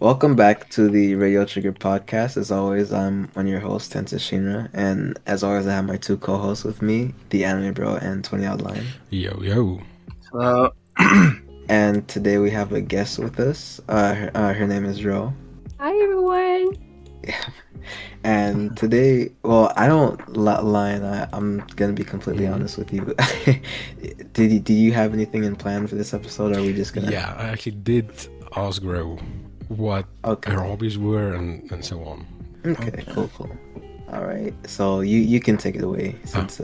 Welcome back to the Radio Trigger podcast. As always, I'm one of your hosts, Tensashinra, and as always, I have my two co-hosts with me, the Anime Bro and 20 Outline. Yo, yo. Uh, And today we have a guest with us. Her name is Ro. Hi everyone. Yeah. And today, well, I don't lie, and I'm gonna be completely honest with you. Do you have anything in plan for this episode? Or are we just gonna? Yeah, I actually did ask Ro what Okay. her hobbies were and so on. Okay. Cool. All right. So you can take it away since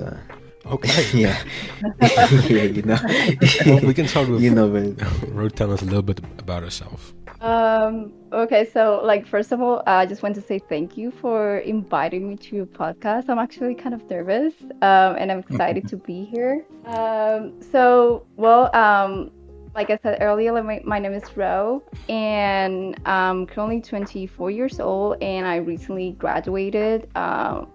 Okay. yeah. Yeah, you know. Well, we can start with You know, but Ro telling us a little bit about herself. Okay, so first of all, I just want to say thank you for inviting me to your podcast. I'm actually kind of nervous, and I'm excited to be here. Like I said earlier, my name is Ro, and I'm currently 24 years old, and I recently graduated of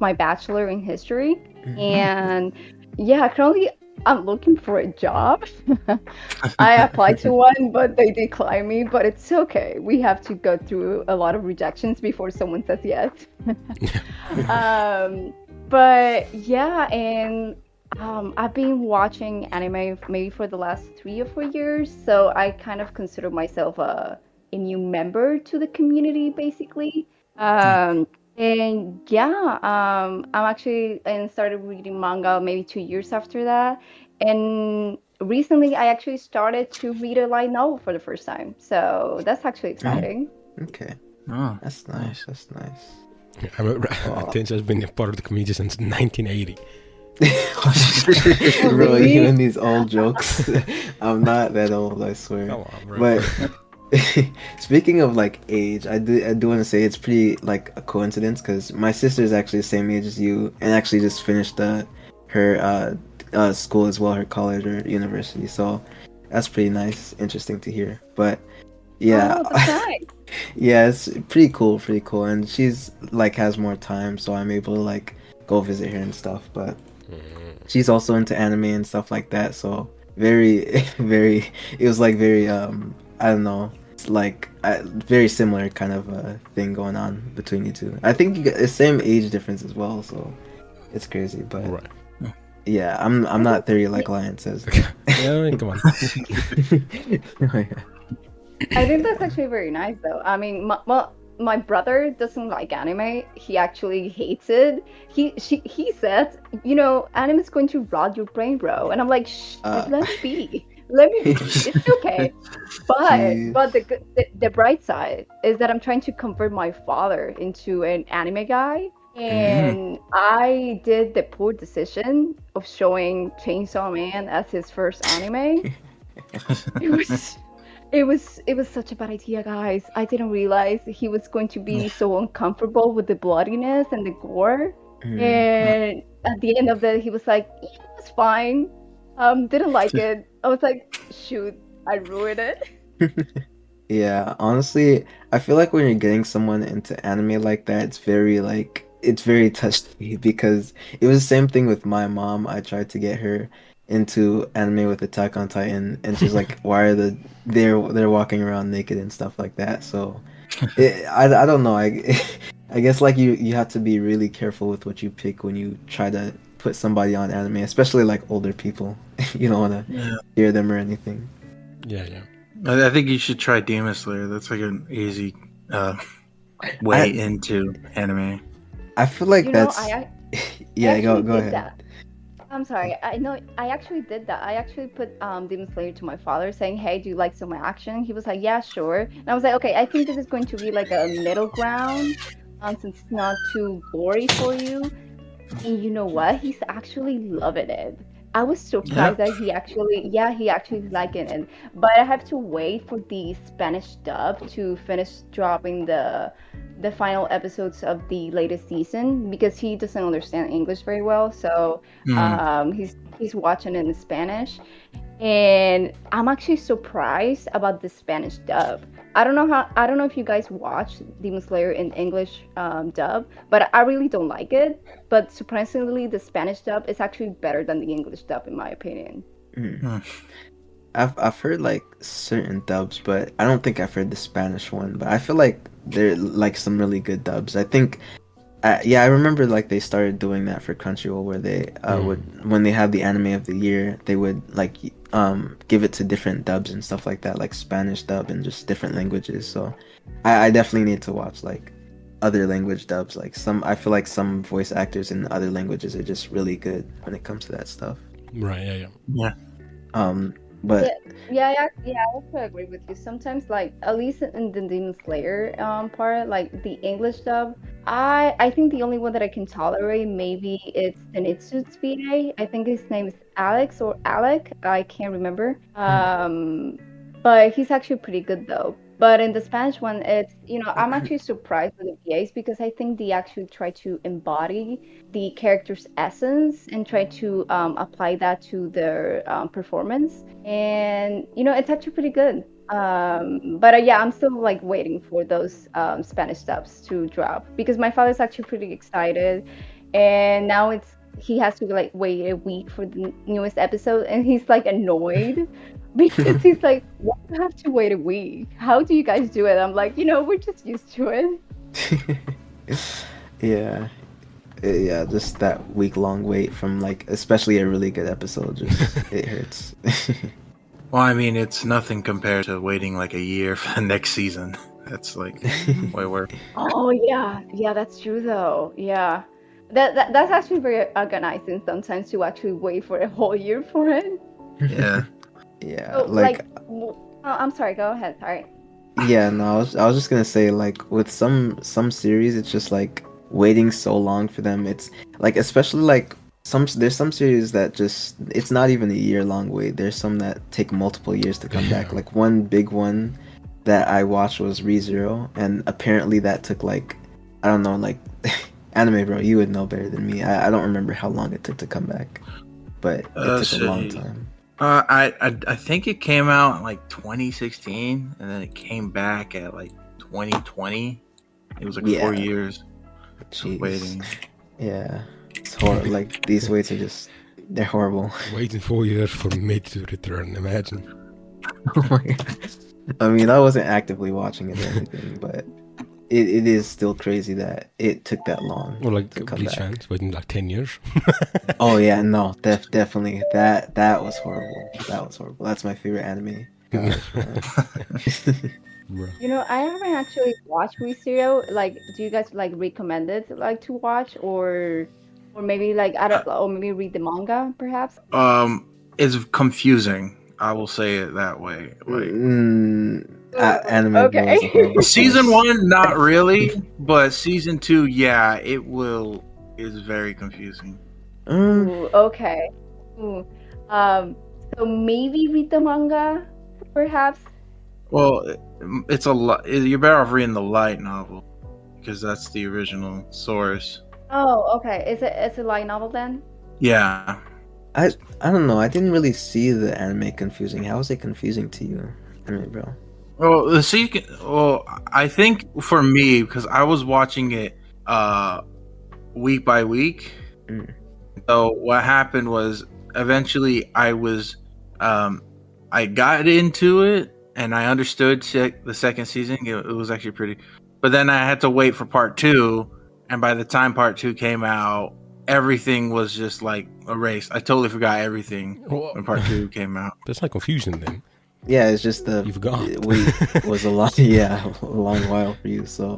my bachelor in history, and yeah, currently I'm looking for a job. I applied to one, but they declined me. But it's okay. We have to go through a lot of rejections before someone says yes. But yeah, and I've been watching anime maybe for the last 3 or 4 years. So I kind of consider myself a new member to the community, basically. And yeah, I'm actually and started reading manga maybe 2 years after that. And recently, I actually started to read a light novel for the first time. So that's actually exciting. okay. oh, That's nice. That's nice. I remember Tins has been a part of the community since 1980. Bro, really? you and these old jokes. I'm not that old, I swear. Come on, bro. But speaking of like age, I do want to say it's pretty like a coincidence because my sister is actually the same age as you and actually just finished her school as well, her college or university. So that's pretty nice, interesting to hear. But yeah, Oh, that's nice. yeah, it's pretty cool, and she's like has more time, so I'm able to like go visit her and stuff. But she's also into anime and stuff like that, so very very it was like very I don't know, it's like very similar kind of thing going on between you two. I think you got the same age difference as well, so it's crazy. But Right. yeah, I'm not 30 like Lion says. Yeah, I mean, come on. I think that's actually very nice, though. I mean, my brother doesn't like anime. He actually hates it. He says, anime is going to rot your brain, bro. And I'm like, shh, let me be. Let me be. It's okay. Jeez. But the bright side is that I'm trying to convert my father into an anime guy. And I did the poor decision of showing Chainsaw Man as his first anime. It was such a bad idea, guys. I didn't realize he was going to be so uncomfortable with the bloodiness and the gore. And at the end of it, he was like, "Yeah, it was fine. Didn't like it." I was like, "Shoot, I ruined it." Yeah, honestly, I feel like when you're getting someone into anime like that, it's very touchy because it was the same thing with my mom. I tried to get her into anime with Attack on Titan, and she's like, "Why are they're walking around naked and stuff like that?" So, I don't know. I guess like you have to be really careful with what you pick when you try to put somebody on anime, especially like older people. You don't want to hear them or anything. Yeah. I think you should try Demon Slayer. That's like an easy way into anime. I feel like You know, that's I yeah. actually Go did ahead. that. I'm sorry. I know I actually did that. I actually put Demon Slayer to my father saying, "Hey, do you like some action?" He was like, "Yeah, sure." And I was like, "Okay, I think this is going to be like a middle ground, since it's not too gory for you." And you know what? He's actually loving it. I was surprised that he actually liking it. But I have to wait for the Spanish dub to finish dropping the final episodes of the latest season because he doesn't understand English very well. So he's watching in Spanish. And I'm actually surprised about the Spanish dub. I don't know if you guys watch Demon Slayer in English dub, but I really don't like it. But surprisingly, the Spanish dub is actually better than the English dub, in my opinion. I've heard like certain dubs, but I don't think I've heard the Spanish one. But I feel like they're like some really good dubs. I think yeah, I remember like they started doing that for Crunchyroll where they would when they have the anime of the year, they would like give it to different dubs and stuff like that, like Spanish dub and just different languages. So I definitely need to watch like other language dubs. Like some I feel like some voice actors in other languages are just really good when it comes to that stuff. Right, yeah, yeah. Yeah. Um Yeah, but yeah, I also agree with you. Sometimes, like at least in the Demon Slayer part, like the English dub, I think the only one that I can tolerate maybe it's Zenitsu's VA. I think his name is Alex or Alec. I can't remember. But he's actually pretty good though. But in the Spanish one, it's I'm actually surprised with the VAs because I think they actually try to embody the character's essence and try to apply that to their performance. And it's actually pretty good. But yeah, I'm still like waiting for those Spanish dubs to drop because my father's actually pretty excited, and now he has to like wait a week for the newest episode, and he's like annoyed because he's like, "Why do you have to wait a week? How do you guys do it?" I'm like, we're just used to it. yeah. Yeah, just that week-long wait from like especially a really good episode just it hurts. Well, I mean, it's nothing compared to waiting like a year for the next season. That's like way worse. Oh yeah, that's true though. Yeah, that's actually very organizing sometimes to actually wait for a whole year for it. Yeah. Yeah, So like I'm sorry. Go ahead. Sorry. yeah, no, I was just gonna say like with some series it's just like waiting so long for them. It's like especially like there's some series that just it's not even a year-long wait. There's some that take multiple years to come back. Like one big one that I watched was ReZero, and apparently that took like I don't know, like anime bro, you would know better than me. I don't remember how long it took to come back, but it took a long See. time. I think it came out in like 2016, and then it came back at like 2020. It was like 4 years of waiting. Jeez. Yeah. It's horrible. Like these waits are just they're horrible. Waiting 4 years for Mid to return, imagine. Oh my god. I mean, I wasn't actively watching it or anything, but it is still crazy that it took that long Or like to come Bleach back. fans waiting like 10 years. Oh yeah, no, definitely. That was horrible. That was horrible. That's my favorite anime. Gosh, man. Bro. I haven't actually watched ReZero. Like, do you guys like recommend it like to watch or maybe like I don't or maybe read the manga perhaps? It's confusing. I will say it that way. Like Anime Bro Okay. is a horrible season choice. 1, not really, but season 2, yeah, it will. Is very confusing. Ooh, okay. Ooh. So maybe read the manga, perhaps. Well, it's a lot. You're better off reading the light novel because that's the original source. Oh, okay. It's a light novel then? Yeah. I don't know. I didn't really see the anime confusing. How was it confusing to you, Anime Bro? Well, I think for me because I was watching it week by week. Mm. So what happened was eventually I got into it and I understood the second season. It was actually pretty, but then I had to wait for part 2, and by the time part 2 came out, everything was just like erased. I totally forgot everything when part 2 came out. That's not confusing then. Yeah, it's just You forgot. wait was a lot. Yeah, a long while for you. So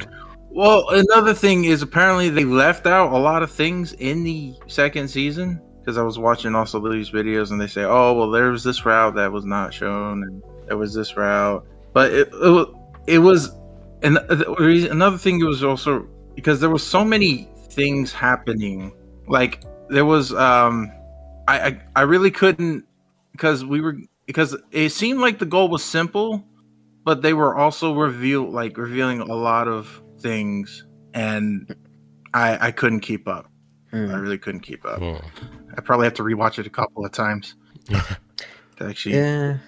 Well, another thing is apparently they left out a lot of things in the second season because I was watching also these videos and they say, oh, well, there was this route that was not shown and there was this route. But it was, and another thing, it was also because there was so many things happening. Like there was, I really couldn't because it seemed like the goal was simple, but they were also revealing a lot of things, and I couldn't keep up. I really couldn't keep up. Oh. I probably have to rewatch it a couple of times to actually. yeah,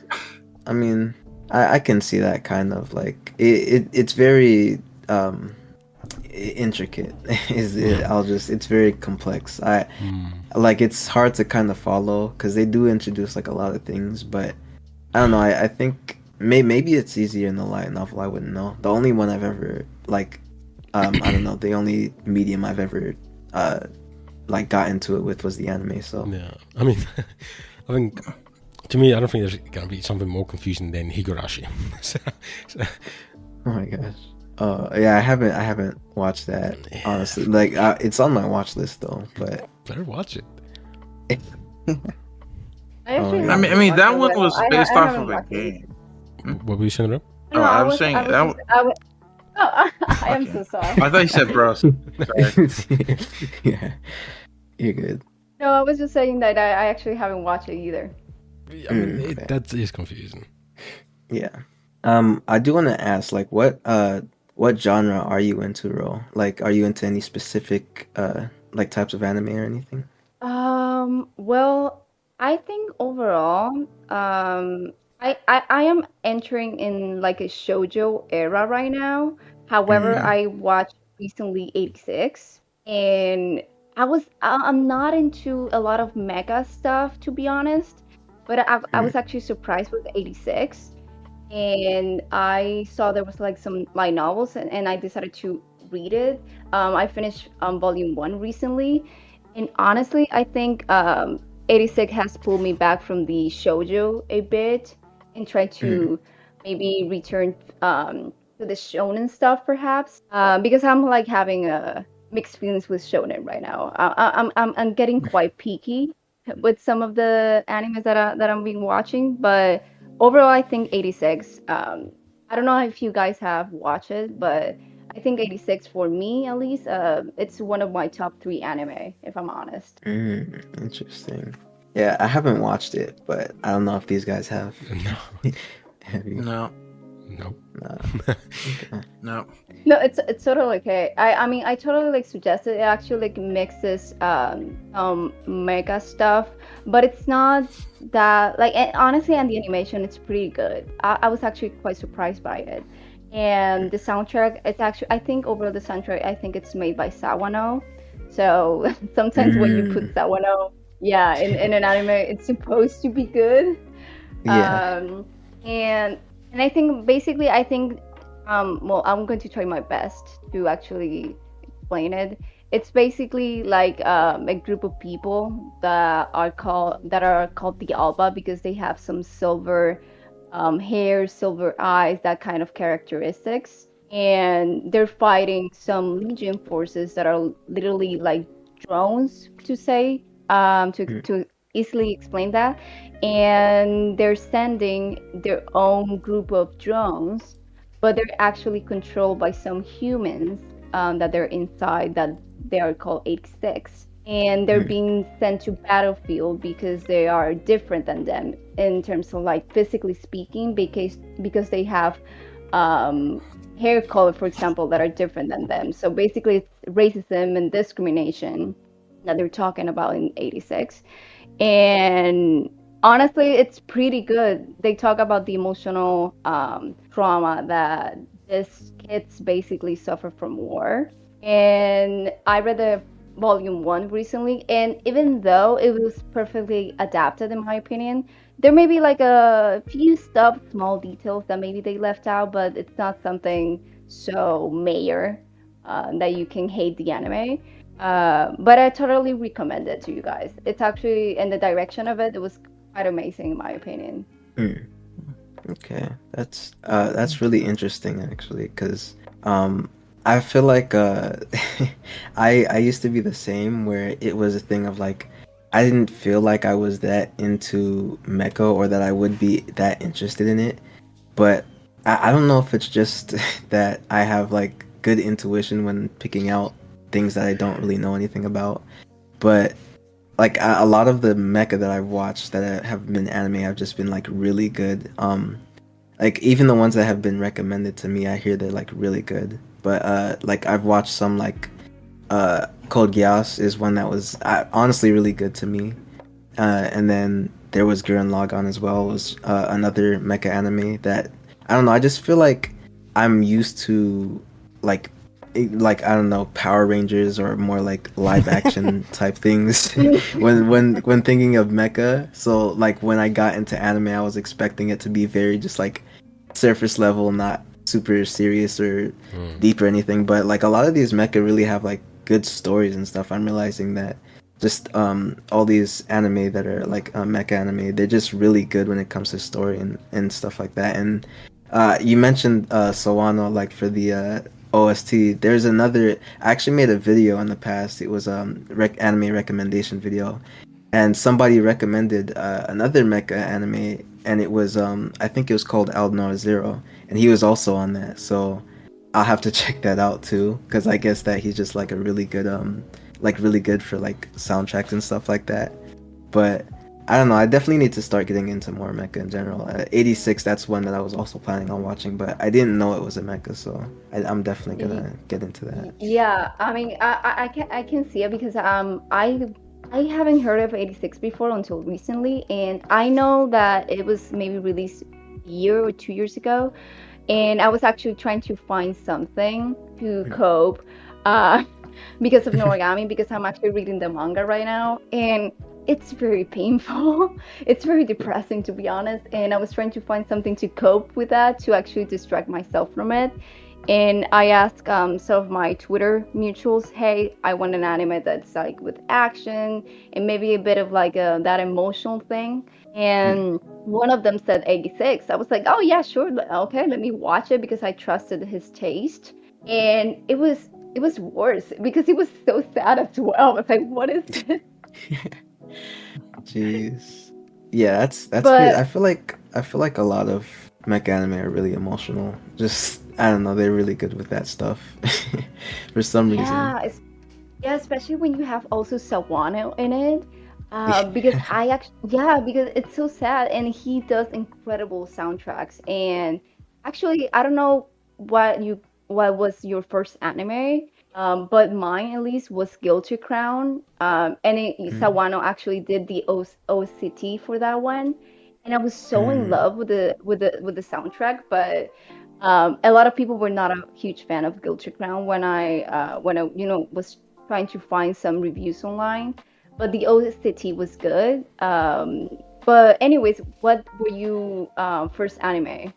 I mean, I can see that kind of like it's very intricate. It's very complex. Like it's hard to kind of follow because they do introduce like a lot of things, but I don't know. I think maybe it's easier in the light novel. I wouldn't know. The only one I've ever like, I don't know. The only medium I've ever uh like got into it with was the anime. So Yeah, I mean, I think to me, I don't think there's gonna be something more confusing than Higurashi. so, so, oh my gosh. Yeah, I haven't watched that yeah, honestly. Like it's on my watch list though, but better watch it. I oh actually my I have mean, god. I to mean watch that it. one Well, was based I off haven't of a watched it. game. Hmm? What were you saying, Rob? Oh, No, I was saying that. I was. Oh, I am Okay. so sorry. I thought you said bro. Sorry. Yeah, you're good. No, I was just saying that I actually haven't watched it either. I mean, Okay. that is confusing. Yeah. I do want to ask, like, what genre are you into, Ro? Like, are you into any specific like types of anime or anything? Well, I think overall, I am entering in like a shoujo era right now. However, Mm, I watched recently 86, and I'm not into a lot of mega stuff, to be honest, but I mm, was actually surprised with 86, and I saw there was like some light novels, and I decided to read it. I finished volume one recently, and honestly, I think 86 has pulled me back from the shoujo a bit and tried mm, to maybe return to the shonen stuff perhaps, because I'm like having a mixed feelings with shonen right now. I'm getting quite picky with some of the animes that I'm being watching, but overall, I think 86. I don't know if you guys have watched it, but I think 86 for me at least, it's one of my top three anime, if I'm honest. interesting. Yeah, I haven't watched it, but I don't know if these guys have. No, Have you? No, no. Nah. Okay. no. No, it's totally okay. I mean I totally like suggested it actually like mixes mega stuff, but it's not that like honestly and the animation it's pretty good. I was actually quite surprised by it. And the soundtrack it's actually I think overall the soundtrack I think it's made by Sawano. So sometimes when you put Mm, Sawano, yeah, in an anime it's supposed to be good. yeah. Um and and I think basically I think well, I'm going to try my best to actually explain it. It's basically like a group of people that are called the Alba because they have some silver hair, silver eyes, that kind of characteristics, and they're fighting some Legion forces that are literally like drones, to say, Mm, to easily explain that, and they're sending their own group of drones but they're actually controlled by some humans that they're inside that they are called 86 and they're mm, being sent to battlefield because they are different than them in terms of like physically speaking because they have um, hair color for example that are different than them, so basically it's racism and discrimination that they're talking about in 86. And honestly it's pretty good. They talk about the emotional trauma that these kids basically suffer from war, and I read the volume one recently, and even though it was perfectly adapted in my opinion, there may be like a few small details that maybe they left out, but it's not something so major that you can hate the anime. But I totally recommend it to you guys. It's actually in the direction of it. It was quite amazing in my opinion. mm. Okay, that's really interesting actually, because I feel like I used to be the same where it was a thing of like I didn't feel like I was that into mecha or that I would be that interested in it, but I don't know if it's just that I have like good intuition when picking out things that I don't really know anything about, but like a lot of the mecha that I've watched that have been anime have just been like really good. Like even the ones that have been recommended to me, I hear they're like really good. But like I've watched some like Code Geass is one that was honestly really good to me. And then there was Gurren Lagann as well. Was another mecha anime that I don't know. I just feel like I'm used to like like I don't know, Power Rangers or more like live action type things when thinking of mecha. So like when I got into anime, I was expecting it to be very just like surface level, not super serious or deep or anything. But like a lot of these mecha really have like good stories and stuff. I'm realizing that just all these anime that are like mecha anime, they're just really good when it comes to story and stuff like that. And you mentioned Sawano like for the OST. There's another. I actually made a video in the past. It was anime recommendation video, and somebody recommended another mecha anime, and it was I think it was called Aldnoah Zero, and he was also on that. So I'll have to check that out too, because I guess that he's just like a really good like really good for like soundtracks and stuff like that. But I don't know. I definitely need to start getting into more mecha in general. 86, that's one that I was also planning on watching, but I didn't know it was a mecha, so I'm definitely gonna get into that. Yeah, I mean, I can see it because I haven't heard of 86 before until recently, and I know that it was maybe released a year or 2 years ago, and I was actually trying to find something to cope, uh, because of Noragami, because I'm actually reading the manga right now, and it's very painful. It's very depressing, to be honest, and I was trying to find something to cope with that, to actually distract myself from it. And I asked some of my Twitter mutuals, hey, I want an anime that's like with action and maybe a bit of like that emotional thing. And one of them said 86. I was like, oh yeah, sure, okay, let me watch it because I trusted his taste. And it was worse because it was so sad as well. I was like, what is this? Jeez. Yeah, that's crazy. But I feel like a lot of mech anime are really emotional. Just I don't know, they're really good with that stuff for some reason. yeah, yeah, especially when you have also Sawano in it. Because I actually, yeah, because it's so sad, and he does incredible soundtracks. And actually, I don't know what was your first anime, but mine at least was Guilty Crown. And Mm, Sawano actually did the OCT for that one, and I was so in mm, love with the soundtrack. But a lot of people were not a huge fan of Guilty Crown when I was trying to find some reviews online, but the OST was good. But anyways, what were you first anime?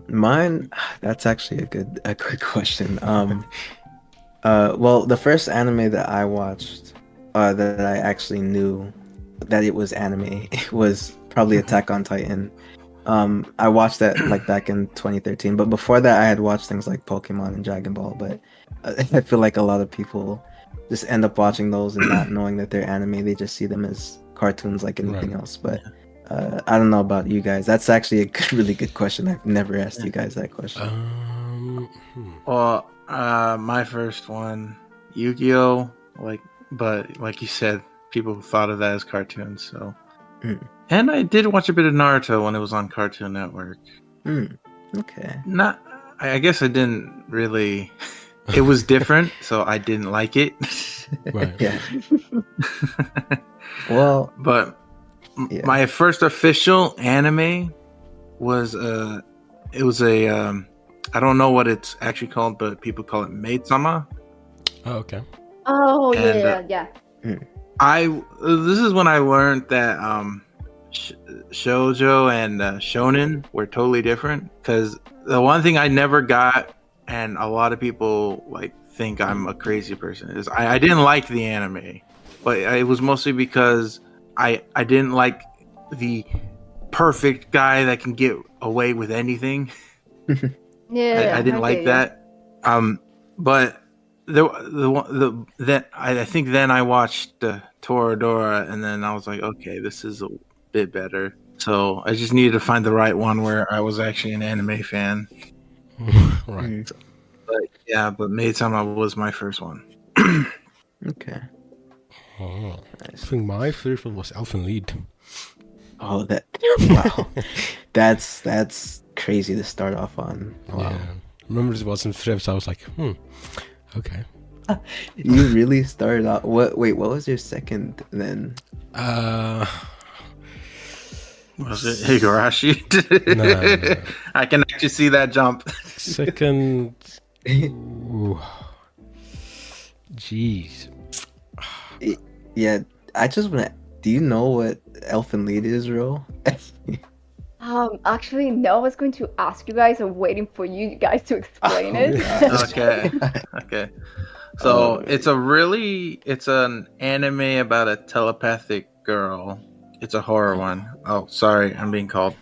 mine that's actually a good question. Well, the first anime that I watched, that I actually knew that it was anime, was probably Attack on Titan. I watched that like back in 2013, but before that, I had watched things like Pokemon and Dragon Ball. But I feel like a lot of people just end up watching those and not knowing that they're anime. They just see them as cartoons like anything Right. else. But I don't know about you guys. That's actually a good, really good question. I've never asked you guys that question. Well, my first one, Yu-Gi-Oh! But like you said, people thought of that as cartoons. So, Mm, and I did watch a bit of Naruto when it was on Cartoon Network. mm, okay. Not, I guess I didn't really. It was different, so I didn't like it. Right. Yeah. Well, But yeah. my first official anime was it was a I don't know what it's actually called, but people call it Maid-sama. Oh, okay. Oh And yeah, yeah. Mm, I this is when I learned that shoujo and shonen were totally different, because the one thing I never got, and a lot of people like think I'm a crazy person, is I didn't like the anime, but it was mostly because I didn't like the perfect guy that can get away with anything. I Yeah, didn't I like get you. that. But I think then I watched Toradora, and then I was like, okay, this is a bit better. So I just needed to find the right one where I was actually an anime fan. Right. mm, But yeah, but Maid-sama was my first one. okay. Oh. I Nice. think my first one was Elfen Lied. Oh, that wow. That's crazy to start off on. Wow. Yeah. Remember it was in Frebs, I was like, okay. You really started out what was your second then? Uh, Was it Higurashi? no. I can actually see that jump. Second, Ooh, jeez. Yeah, I just want to. Do you know what Elfen Lied is, Ro? Actually, no, I was going to ask you guys. I'm waiting for you guys to explain Oh it. gosh. Okay. Okay. Oh, So it's an anime about a telepathic girl. It's a horror one. Oh, sorry, I'm being called.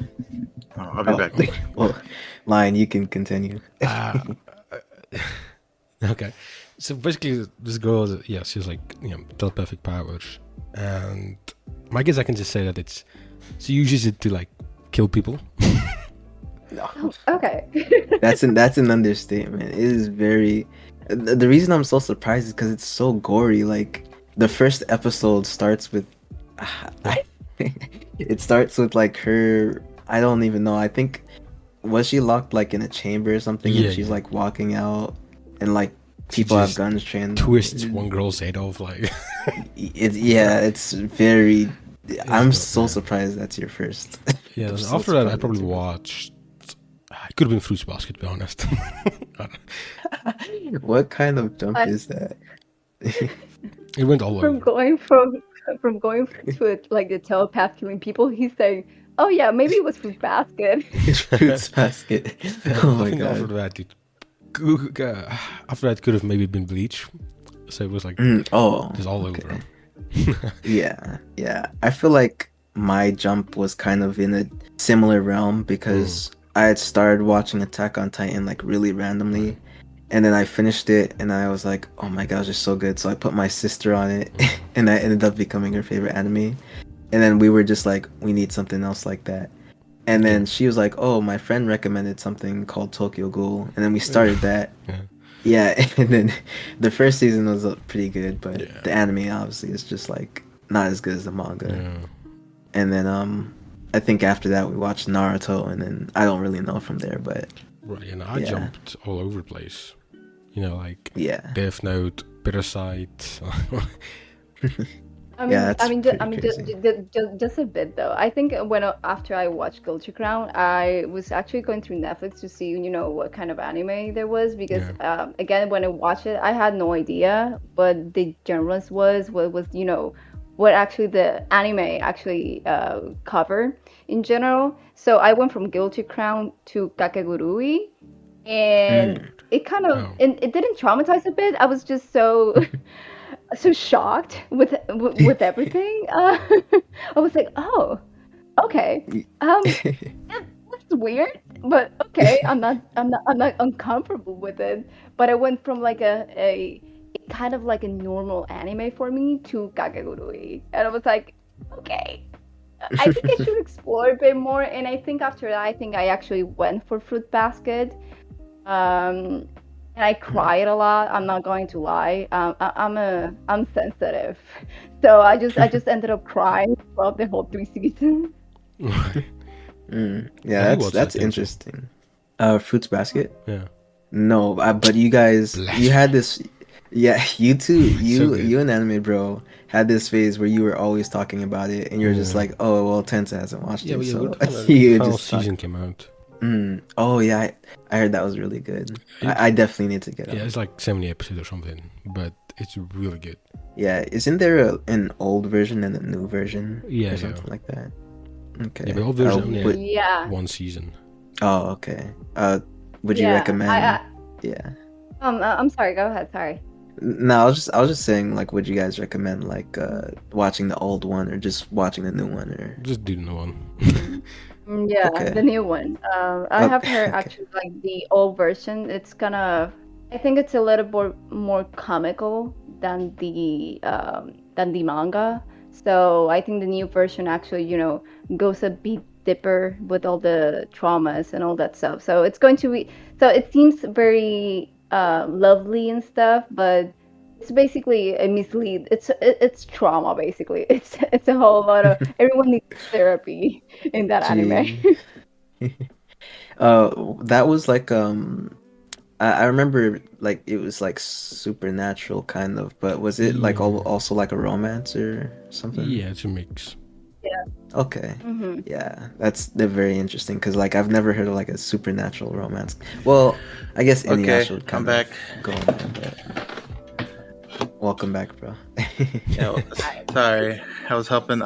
Oh, I'll be oh. back. Well, Lion, you can continue. Uh, okay. So basically, this girl, she's like, telepathic powers. And my guess I can just say that she uses it to like kill people. No, Okay. that's an understatement. It is very. The reason I'm so surprised is because it's so gory. Like the first episode starts with, it starts with like her. I don't even know. I think was she locked like in a chamber or something, Yeah, and she's yeah. like walking out, and like She people have just guns trained. Twists one girl's head off like. It's very. I'm It's so yeah. surprised that's your first. Yeah. I'm so After that, I surprised probably that's your watched. It could have been Fruits Basket, to be honest. first. What kind of jump I, is that? It went all from over. going from going to it like the telepath killing people, he's saying, "Oh yeah, maybe it was Fruit Basket." Fruits basket. Oh I my think after god. that, after that could have maybe been Bleach. So it was like Oh, just all okay. over. Yeah, yeah. I feel like my jump was kind of in a similar realm because I had started watching Attack on Titan like really randomly, and then I finished it and I was like, oh my gosh, it's so good. So I put my sister on it, and that ended up becoming her favorite anime. And then we were just like, we need something else like that. And Yeah. then she was like, oh, my friend recommended something called Tokyo Ghoul, and then we started that. Yeah. Yeah, and then the first season was pretty good, but Yeah. the anime obviously is just like not as good as the manga. Yeah. And then I think after that we watched Naruto, and then I don't really know from there, but Right, and I Yeah. jumped all over the place. Like yeah, Death Note, Parasite. Yeah, that's pretty Just a bit though. I think after I watched Culture Crown, I was actually going through Netflix to see, what kind of anime there was because Yeah. again, when I watched it, I had no idea what the genres was, what was, what actually the anime actually cover in general. So I went from Guilty Crown to Kakegurui, and Mm. it kind of Oh. it didn't traumatize a bit. I was just so shocked with everything. I was like, oh, okay. That's weird, but okay. I'm not uncomfortable with it. But I went from like a kind of like a normal anime for me to Kakegurui, and I was like, okay. I think I should explore a bit more. And I think after that, I think I actually went for Fruit Basket. And I cried a lot. I'm not going to lie. I'm sensitive, so I just ended up crying throughout the whole 3 seasons. Yeah, Have you that's watched that, Kenzo? interesting. Fruits basket? Yeah. No, but you guys, you had this. Yeah, you two, good. you and Anime Bro had this phase where you were always talking about it, and you're just Yeah. like, oh well, Tensa hasn't watched Yeah, it, but yeah, so we're talking about you the final just talk. season came out. Oh yeah, I heard that was really good. It- I definitely need to get Yeah, on. it's like 70 episodes or something, but it's really good. Yeah, isn't there an old version and a new version Yeah, or something like that? Okay. Yeah, but all version only had Yeah, one season. Oh, okay. Would you yeah. recommend? Yeah. I'm sorry. Go ahead. Sorry. No, I was just saying, like, would you guys recommend like watching the old one or just watching the new one or? Just do the one. Yeah, Okay. the new one. I have heard Okay. actually like the old version. It's I think it's a little more comical than the manga. So I think the new version actually, goes a bit deeper with all the traumas and all that stuff. So it's going to be. So it seems very lovely and stuff, but it's basically a mislead. It's trauma basically. It's a whole lot of everyone needs therapy in that anime. Gee. That was like I remember like it was like supernatural kind of, but was it like Yeah. also like a romance or something? Yeah, it's a mix. Okay. Hmm. Yeah, they're very interesting because like I've never heard of like a supernatural romance. Well, I guess Okay, Inuyasha would I'm kind of back. go in there, but welcome back, bro. Yeah, I, sorry. I was helping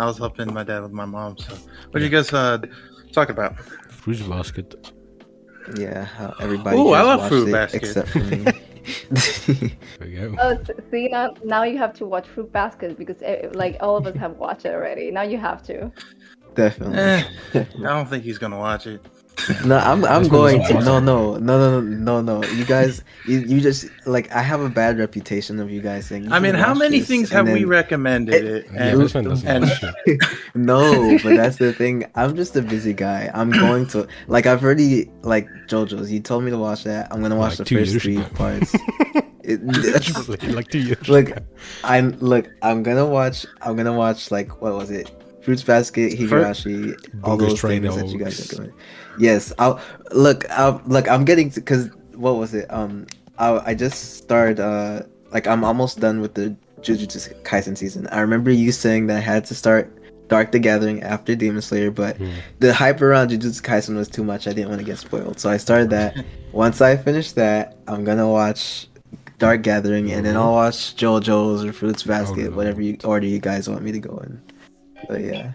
my dad with my mom. So, what did Yeah. you guys talk about? Fruits basket. Yeah, how everybody Oh, here I has love watched Fruit it Basket. except for me. There we go. oh, see now you have to watch Fruit Basket because like all of us have watched it already. Now you have to. Definitely. I Definitely. don't think he's gonna watch it. No, I'm This one going doesn't to. watch No, it. no, no, no, no, no, no. You guys, you just like I have a bad reputation of you guys saying you I should mean, how watch many this, things and have we then recommended it, it? Yeah, And this one doesn't and watch it. no, but that's the thing. I'm just a busy guy. I'm going to like I've already like JoJo's. You told me to watch that. I'm gonna watch Like the two first years three ago. parts. That's Literally, like 2 years look. ago. I'm gonna watch. I'm gonna watch like what was it? Fruits Basket, first, Higurashi, all Bungo those Stray things that you guys Dogs. recommend. Yes, I'll look. Look. I'm getting to because what was it? I just started. Like I'm almost done with the Jujutsu Kaisen season. I remember you saying that I had to start Dark the Gathering after Demon Slayer, but Hmm. the hype around Jujutsu Kaisen was too much. I didn't want to get spoiled, so I started that. Once I finish that, I'm gonna watch Dark Gathering, and then Mhm. I'll watch JoJo's or Fruits Oh Basket, whatever Lord. you order you guys want me to go in. But yeah,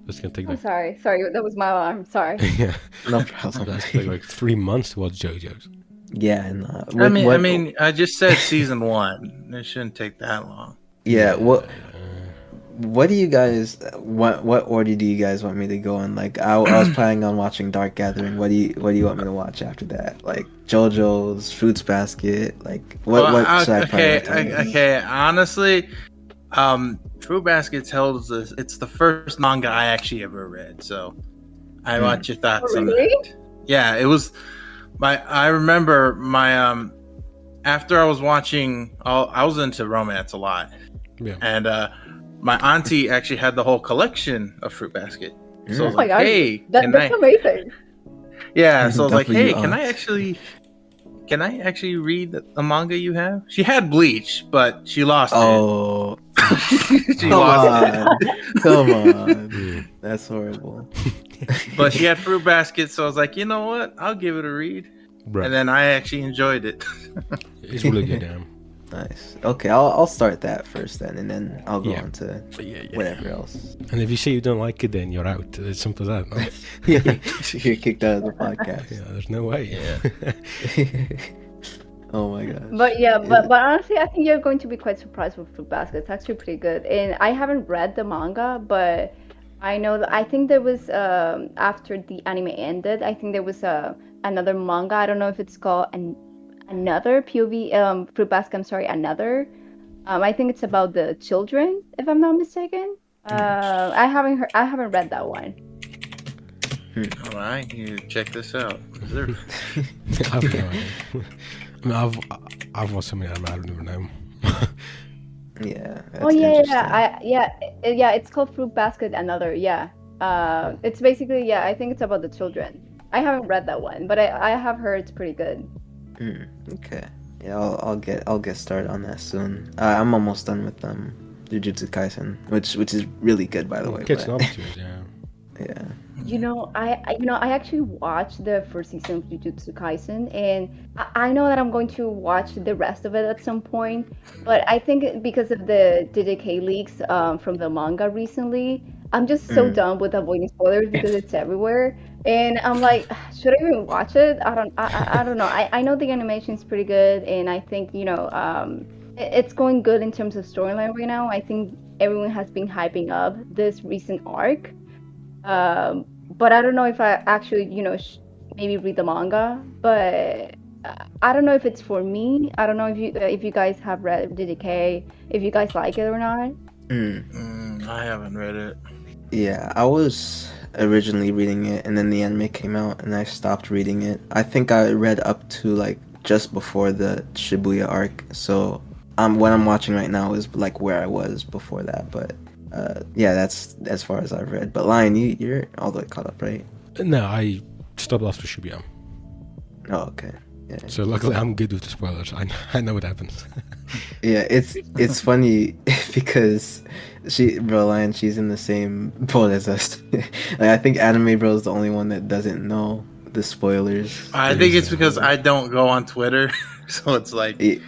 This can take I'm like sorry. Sorry, that was my alarm. Sorry. yeah. no That's problem. take like 3 months to watch JoJo's. Yeah, and I what? mean, I just said season one. It shouldn't take that long. Yeah, Yeah. what do you guys? What order do you guys want me to go in? Like, I was planning on watching Dark Gathering. What do you want me to watch after that? Like JoJo's, Fruits Basket. Like, what should I prioritize? Okay. Honestly, Fruit Basket tells us it's the first manga I actually ever read. So I Hmm. want your Oh, thoughts on really? that. Yeah, it was my. I remember my after I was watching. I was into romance a lot, Yeah. and my auntie actually had the whole collection of Fruit Basket. So I Oh was Hmm. my like, God, hey, can that's I? amazing. Yeah, so I was Done like, for you, hey, aunt. can I actually read the manga you have? She had Bleach, but she lost it. Oh, She come lost it. on, come on. Hmm. That's horrible. But she had Fruit Basket, so I was like, you know what? I'll give it a read. Bro, And then I actually enjoyed it. it's really good, damn. Nice. Okay, I'll start that first then, and then I'll go Yeah. on to Yeah. whatever else. And if you say you don't like it, then you're out. It's simple as that. No? You're kicked out of the podcast. Yeah, there's no way. Oh my gosh. But yeah, but honestly, I think you're going to be quite surprised with Fruit Basket. It's actually pretty good. And I haven't read the manga, but I know that I think there was after the anime ended, I think there was another manga. I don't know if it's called another POV Fruit Basket. I'm sorry, another. I think it's about the children, if I'm not mistaken. I haven't read that one. All right, you check this out. Is there... I have no idea. I mean, I've watched so many anime, I don't even know. Yeah, Oh that's yeah, interesting. yeah. It's called Fruit Basket. Another, yeah. It's basically, yeah. I think it's about the children. I haven't read that one, but I have heard it's pretty good. Okay. Yeah, I'll get started on that soon. I'm almost done with Jujutsu Kaisen, which is really good by the way. Catching But up to it, yeah. yeah. I actually watched the first season of Jujutsu Kaisen, and I know that I'm going to watch the rest of it at some point. But I think because of the JJK leaks from the manga recently, I'm just so Mm. done with avoiding spoilers because it's everywhere. And I'm like, should I even watch it? I don't know. I know the animation is pretty good, and I think it's going good in terms of storyline right now. I think everyone has been hyping up this recent arc. But I don't know if I actually, maybe read the manga. But I don't know if it's for me. I don't know if you guys have read DDK, if you guys like it or not. I haven't read it. Yeah, I was originally reading it, and then the anime came out, and I stopped reading it. I think I read up to like just before the Shibuya arc. So what I'm watching right now is like where I was before that. But yeah, that's as far as I've read. But Lion, you're all the way caught up, right? No, I stopped after Shibuya. Oh, okay. So luckily, I'm good with the spoilers. I know what happens. Yeah, it's funny because she's in the same boat as us. Like, I think Anime Bro is the only one that doesn't know the spoilers. I think it's because I don't go on Twitter, so it's like, It,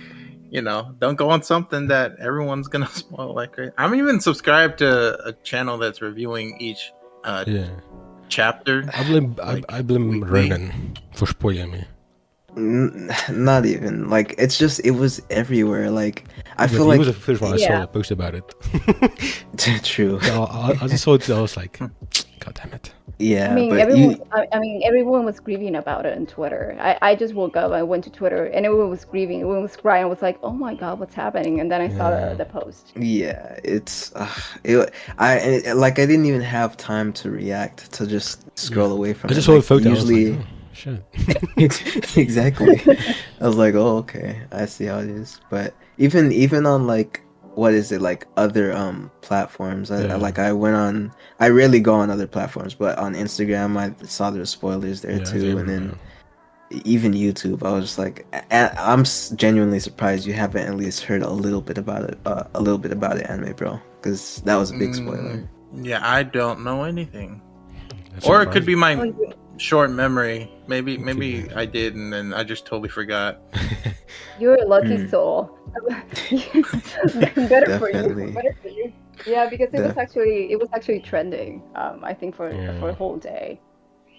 don't go on something that everyone's gonna spoil like crazy. I'm even subscribed to a channel that's reviewing each Yeah, chapter. I blame weekly. Ronan for spoiling me. not even like it's just it was everywhere. Like I But feel he was the like first one I saw that posted about it. true. So I just saw it. I was like, God damn it. Yeah, mean, but everyone. you I mean, everyone was grieving about it on Twitter. I just woke up. I went to Twitter, and everyone was grieving. Everyone was crying. I was like, "Oh my god, what's happening?" And then I saw Yeah. the post. yeah, it's like I didn't even have time to react to just scroll Yeah. away from I it. just saw a Like photo. I was like, usually oh shit. exactly. I was like, oh, okay, I see how it is. But even on like what is it like other platforms? Yeah. I went on. I rarely go on other platforms, but on Instagram I saw there's spoilers there Yeah, it's too, and then everywhere. even YouTube. I was just like, I'm genuinely surprised you haven't at least heard a little bit about it. A little bit about it, Anime Bro, because that was a big spoiler. Yeah, I don't know anything. That's Or it could surprising. be my Oh, short memory. Maybe It could be. I did, and then I just totally forgot. you're a lucky Mm, soul. Better for you. definitely, Better for you. Yeah, because def it was actually trending. I think for a Yeah. whole day.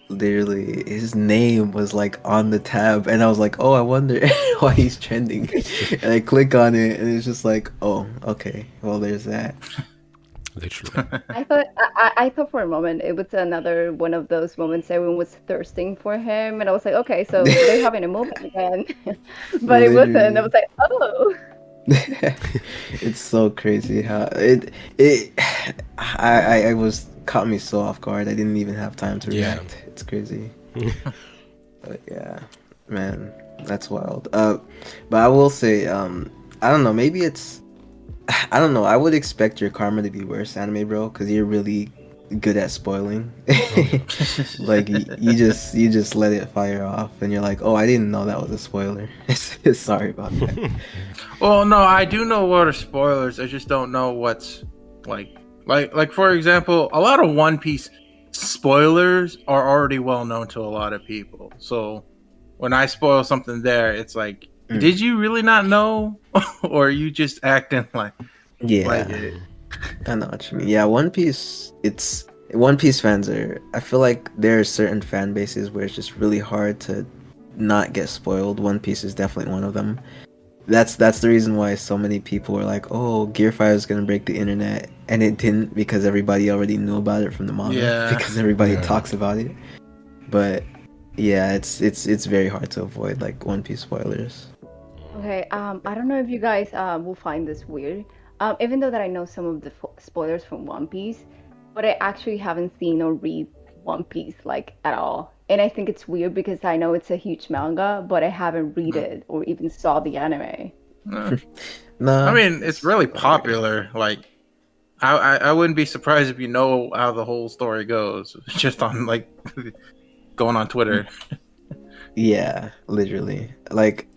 literally his name was like on the tab, and I was like, oh, I wonder why he's trending. And I click on it, and it's just like, oh, okay, well, there's that. Literally. I thought for a moment it was another one of those moments everyone was thirsting for him, and I was like, okay, so they're having a moment again, but it wasn't. I Literally. was like, oh, It's so crazy how it I was caught me so off guard. I didn't even have time to Yeah. react. It's crazy. But yeah, man, that's wild. But I will say, I don't know, maybe it's I don't know. I would expect your karma to be worse, Anime Bro, because you're really good at spoiling. Oh yeah. Like you just let it fire off, and you're like, oh, I didn't know that was a spoiler. Sorry about that. Well, no, I do know what are spoilers. I just don't know what's like for example, a lot of One Piece spoilers are already well known to a lot of people. So when I spoil something there, it's like, Mm. did you really not know, or are you just acting like Yeah, it? I know what you mean. Yeah, One Piece. It's One Piece fans are. I feel like there are certain fan bases where it's just really hard to not get spoiled. One Piece is definitely one of them. That's the reason why so many people were like, "Oh, Gear 5 is gonna break the internet," and it didn't because everybody already knew about it from the manga Yeah. because everybody Yeah. talks about it. But yeah, it's very hard to avoid like One Piece spoilers. okay. I don't know if you guys will find this weird. Even though that I know some of the spoilers from One Piece, but I actually haven't seen or read One Piece like at all. And I think it's weird because I know it's a huge manga, but I haven't read it or even saw the anime. I Nah, mean, it's really alright. popular. Like, I wouldn't be surprised if you know how the whole story goes just on like going on Twitter. Yeah, literally. Like,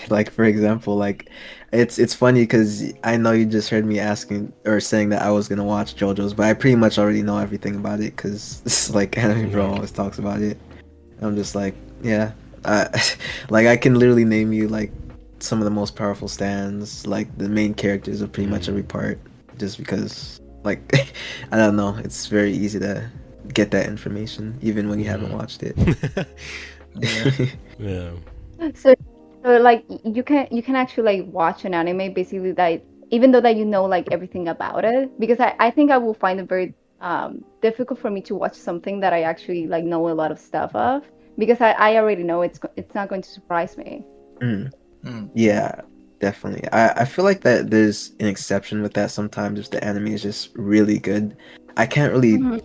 like for example, like it's funny because I know you just heard me asking or saying that I was gonna watch JoJo's, but I pretty much already know everything about it because it's like Anime Bro Yeah. always talks about it. I'm just like, yeah, uh, like I can literally name you like some of the most powerful stands, like the main characters of pretty much every part, just because like I don't know, it's very easy to get that information even when you haven't Yeah. watched it. Yeah. Yeah. So, so like you can actually like watch an anime basically that even though that you know like everything about it, because I think I will find it very difficult for me to watch something that I actually like know a lot of stuff of because I already know it's not going to surprise me. Mm. Mm. Yeah, definitely. I feel like that there's an exception with that sometimes if the anime is just really good. I can't really. Mhm.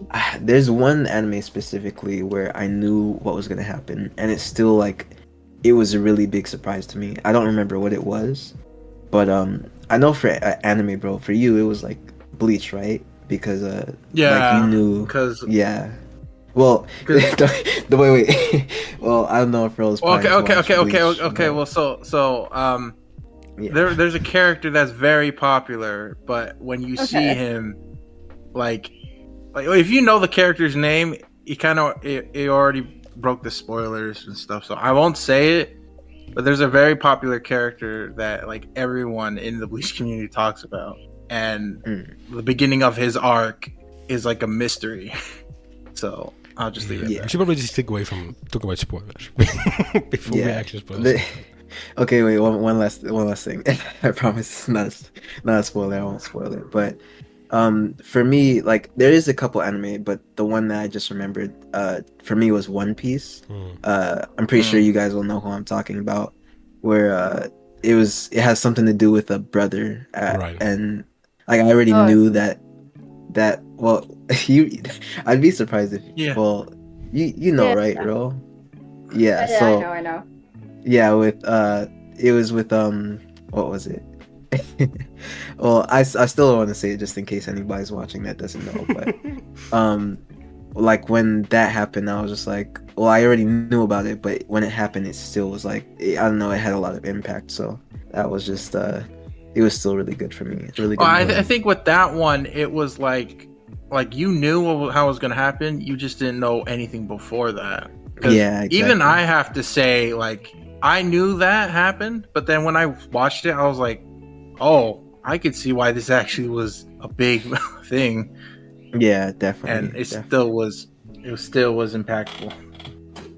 There's one anime specifically where I knew what was gonna happen, and it's still like it was a really big surprise to me. I don't remember what it was, but I know for Anime Bro, for you it was like Bleach, right? Because like you Yeah, knew, because yeah. Well, Because the wait. Well, I don't know if Rose okay, Prime's okay, watched okay, okay, Bleach, okay. but Well, yeah. there's a character that's very popular, but when you see Okay. him, like if you know the character's name, you kind of it already broke the spoilers and stuff. So I won't say it, but there's a very popular character that like everyone in the Bleach community talks about, and Mm, the beginning of his arc is like a mystery. So I'll just leave it We yeah. there. should probably just stick away from talking about spoilers before we Yeah. actually spoil something. Okay, wait, one last thing. I promise it's not a spoiler, I won't spoil it. But for me, like there is a couple anime, but the one that I just remembered for me was One Piece. Hmm. I'm pretty sure Mm. you guys will know who I'm talking about, where it has something to do with a brother, Right. and like I already Oh, knew that well you I'd be surprised if Yeah. well you know yeah, right, Ro? Yeah, yeah, I know, so I know. yeah, with it was with what was it? Well, I still don't want to say it just in case anybody's watching that doesn't know, but um like when that happened, I was just like, well, I already knew about it, but when it happened, it still was like, I don't know, it had a lot of impact. So that was just, it was still really good for me. It's a really Well, good I movie. think with that one, it was like you knew how it was gonna happen. You just didn't know anything before that. Because Yeah, even exactly. I have to say, like, I knew that happened, but then when I watched it, I was like, oh, I could see why this actually was a big thing, Yeah, and definitely, it definitely. still was. It still was impactful.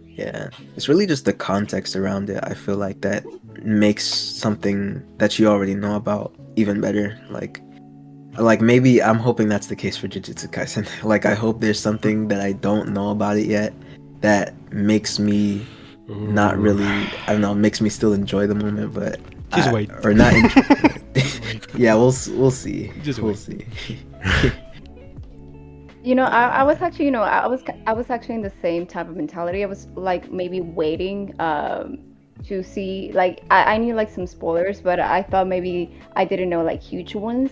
Yeah, it's really just the context around it. I feel like that makes something that you already know about even better. Like maybe I'm hoping that's the case for Jujutsu Kaisen. Like I hope there's something that I don't know about it yet that makes me not Ooh. really, I don't know, makes me still enjoy the moment, but Just wait. or not enjoy. Wait. Yeah, we'll see. Just We'll wait. see. I was actually, I was actually in the same type of mentality. I was like maybe waiting to see like I knew like some spoilers, but I thought maybe I didn't know like huge ones.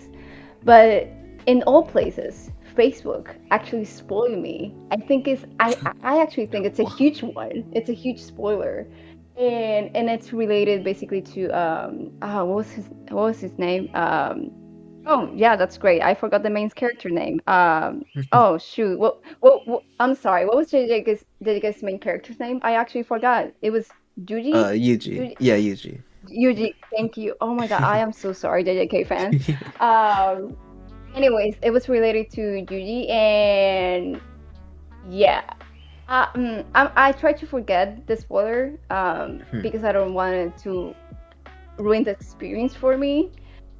But in all places, Facebook actually spoiled me. I actually think it's a huge one. It's a huge spoiler. And it's related basically to what was his name? Oh yeah, that's great. I forgot the main character name. Oh shoot. What I'm sorry. What was JJ's main character's name? I actually forgot. It was Yuji. Yuji. Yuji. Yeah, Yuji. Yuji. Thank you. Oh my God. I am so sorry, JJK fans. Um. Anyways, it was related to Yuji, and yeah. I try to forget the spoiler Hmm. because I don't want it to ruin the experience for me.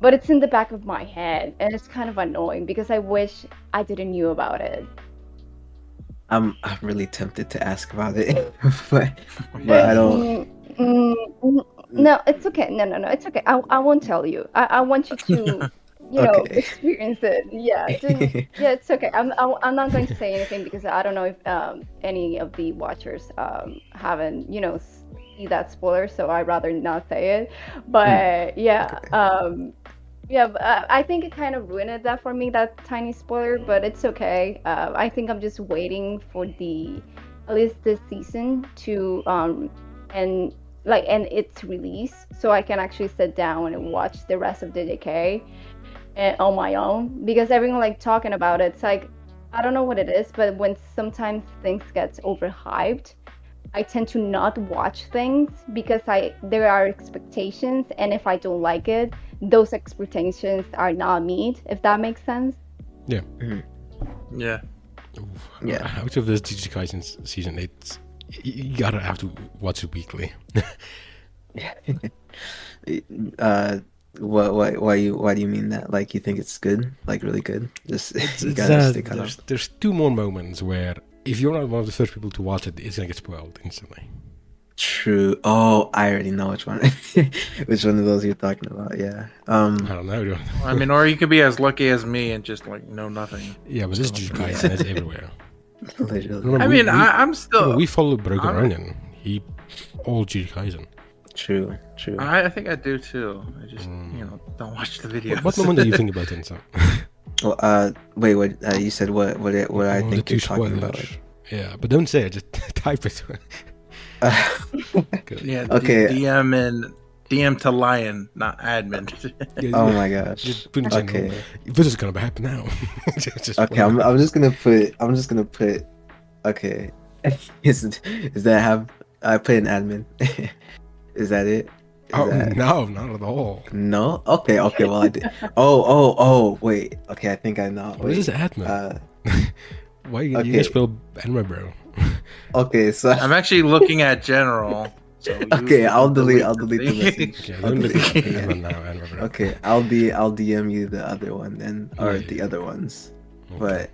But it's in the back of my head, and it's kind of annoying because I wish I didn't knew about it. I'm really tempted to ask about it, but Yeah. I don't. Mm, mm, no, it's okay. No, no, no, it's okay. I won't tell you. I want you to, Okay. experience it. Yeah, just yeah, it's okay. I'm not going to say anything because I don't know if any of the watchers haven't see that spoiler, so I'd rather not say it. Mm, But yeah, okay. yeah, I think it kind of ruined that for me, that tiny spoiler, but it's okay. I think I'm just waiting for at least this season to and and its release so I can actually sit down and watch the rest of the JK on my own because everyone like talking about it. It's like I don't know what it is, but when sometimes things get overhyped, I tend to not watch things because I there are expectations, and if I don't like it, those expectations are not met. If that makes sense. Yeah. Mhm. Yeah. Oof. Yeah. Out of this Jujutsu Kaisen season, you gotta have to watch it weekly. Yeah. uh, why do you mean that? Like you think it's good? Like really good? Just It's you it's gotta that stay caught up. there's two more moments where if you're not one of the first people to watch it, it's gonna get spoiled instantly. True. Oh, I already know which one. Which one of those you're talking about? Yeah. I don't know. I mean, or you could be as lucky as me and just like know nothing. Yeah, but this So, Jujutsu Yeah. Kaisen is everywhere. Literally. Remember, I mean, I'm still. we follow Broken I'm, Onion. He all Jujutsu Kaisen. True. True. I think I do too. I just don't watch the videos. What moment do you think about Tensa? Well, wait. What you said? What I One of the think two you're talking about? spoilers. Yeah, but don't say it. Just type it. Yeah, Okay. DM to Lion, not admin. Oh my gosh. Just put in general. Okay. This is gonna happen now. Just Okay. I'm just gonna put. I'm just gonna put. Okay. Is that have I put an admin? Is that it? Is Oh that no, not at all. no? Okay. Okay. Well, I did. Oh. Wait. Okay. I think I know. What is Wait. this admin? Why you okay. guys spell anime, bro? Okay. So. I'm actually looking at general. So Okay. I'll delete. the I'll delete the thing. message. Okay, I'll don't look delete at it. anime now, anime, bro. Okay. I'll DM you the other one then, or Yeah. the other ones. Okay.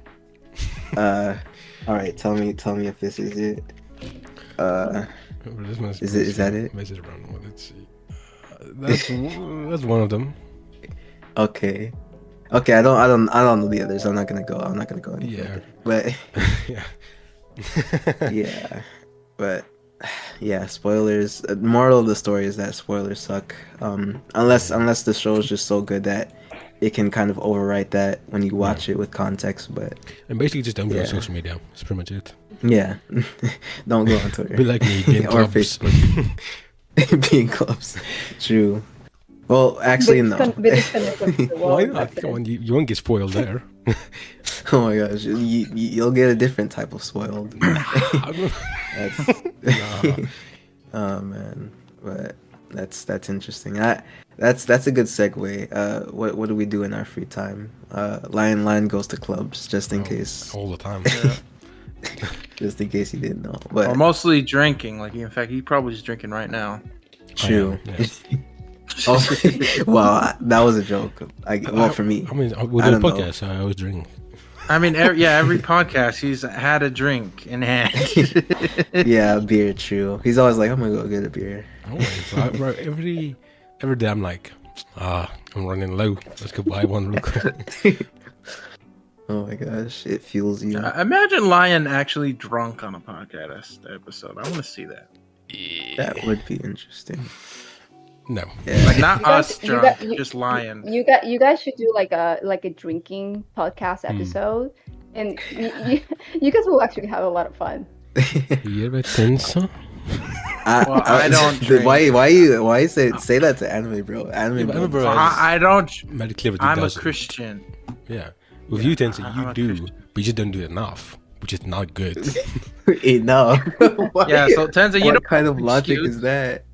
But. All right. Tell me if this is it. Is that it? Message around. Well, let's see. That's one of them. Okay. Okay, I don't know the others. I'm not gonna go any Yeah. further. But Yeah. yeah. But yeah, spoilers. Moral of the story is that spoilers suck. Unless the show is just so good that it can kind of overwrite that when you watch it with context. But And basically just don't be on Yeah. social media. That's pretty much it. yeah. Don't go on Twitter. Be like me, be in Or clubs. Facebook. Be in clubs. True. Well, actually no. Be disconnected from the Why world. not? Come on, you won't get spoiled there. Oh my gosh, you'll get a different type of spoiled. That's, oh man, but that's interesting. That's a good segue. What do we do in our free time? Lion goes to clubs just in case, All the time. just in case you didn't know. Or But mostly drinking. Like in fact, he probably is drinking right now. true. Yeah. Oh, well, that was a joke. Well, for me, I mean, with I the don't know. podcast, I always drink. I mean, every podcast he's had a drink in hand. yeah, beer. True. He's always like, I'm gonna go get a beer. Always. Bro, every day I'm like, I'm running low. Let's go buy one real quick. Oh my gosh, it fuels you. Imagine Lion actually drunk on a podcast episode. I want to see that. That would be interesting. No. Yeah. Like not You guys- us you drunk, got- you- just Lion. You guys should do like a drinking podcast episode, and you guys will actually have a lot of fun. You ever Tensa? Well, I don't drink. Why you say that to anime, bro? Anime, Yeah, bro. anime, bro. I don't. Made it clear that he I'm a doesn't. Christian. Yeah. With you, Tensa, I'm you a do, Christian. but you just don't do it enough, which is not good. No. Yeah, so Tenza, you know what kind of logic is that?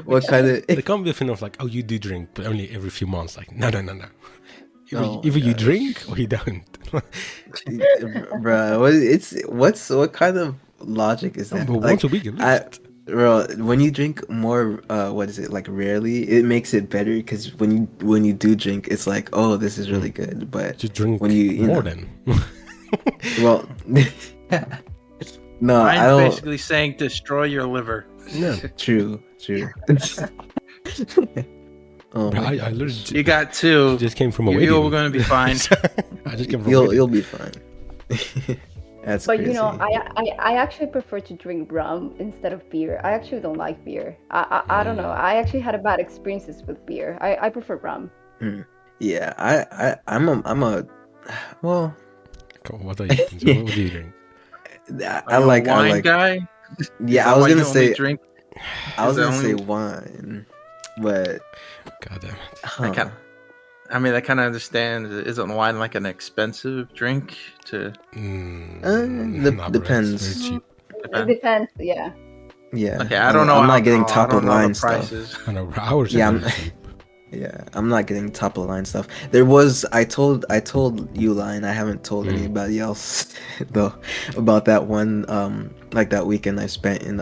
What kind of? There can't be a thing of like, oh, you do drink, but only every few months. Like, no. Oh Either my you gosh. drink or you don't. Bruh, what kind of logic is that? But once a week at least. Bro, when you drink more, what is it, like rarely, it makes it better because when you do drink, it's like, oh, this is really good. But Just drink when you more know, then. well, no, I Mine's don't. basically saying destroy your liver. No. True. Oh, Bro, my I gosh. literally You got two. just came from a wedding. You're going to be fine. I just came from a You'll wedding. be fine. That's But crazy. you know, I actually prefer to drink rum instead of beer. I actually don't like beer. I don't know. I actually had a bad experiences with beer. I prefer rum. Yeah, I'm a well, Come on, what are you thinking? What do you drink? I like wine guy. Yeah, I was gonna say drink. I was is that gonna say only- wine, but God damn it. huh. I mean, I kind of understand. Isn't wine like an expensive drink to? Nah, bro, depends. It's very cheap. It depends. Yeah. Yeah. Okay, I don't know. I'm not getting alcohol. top I of don't know line the stuff. prices. I know, ours Yeah, is very cheap. Yeah, I'm not getting top of the line stuff. There was I told you, Line. I haven't told anybody else though about that one like that weekend I spent in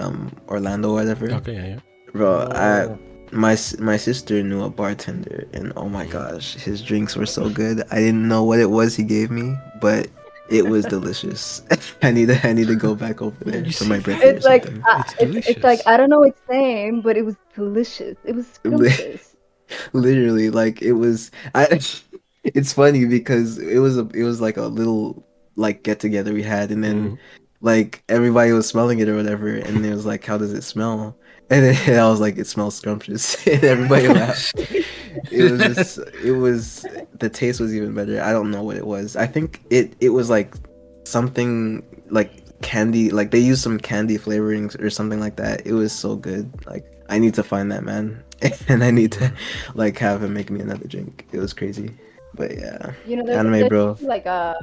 Orlando or whatever. Okay, yeah. Bro, my sister knew a bartender, and oh my gosh, his drinks were so good. I didn't know what it was he gave me, but it was delicious. I need to go back over there You for my see, birthday. It's like something. it's like I don't know its name, but it was delicious. It was scrumptious. Literally, like it was. It's funny because it was like a little like get together we had, and then like everybody was smelling it or whatever, and it was like, how does it smell? And then I was like, it smells scrumptious, and everybody laughed. The taste was even better. I don't know what it was. I think it was like something like candy, like they used some candy flavorings or something like that. It was so good. Like I need to find that man, and I need to like have him make me another drink. It was crazy, but yeah, You know, anime there's bro. like a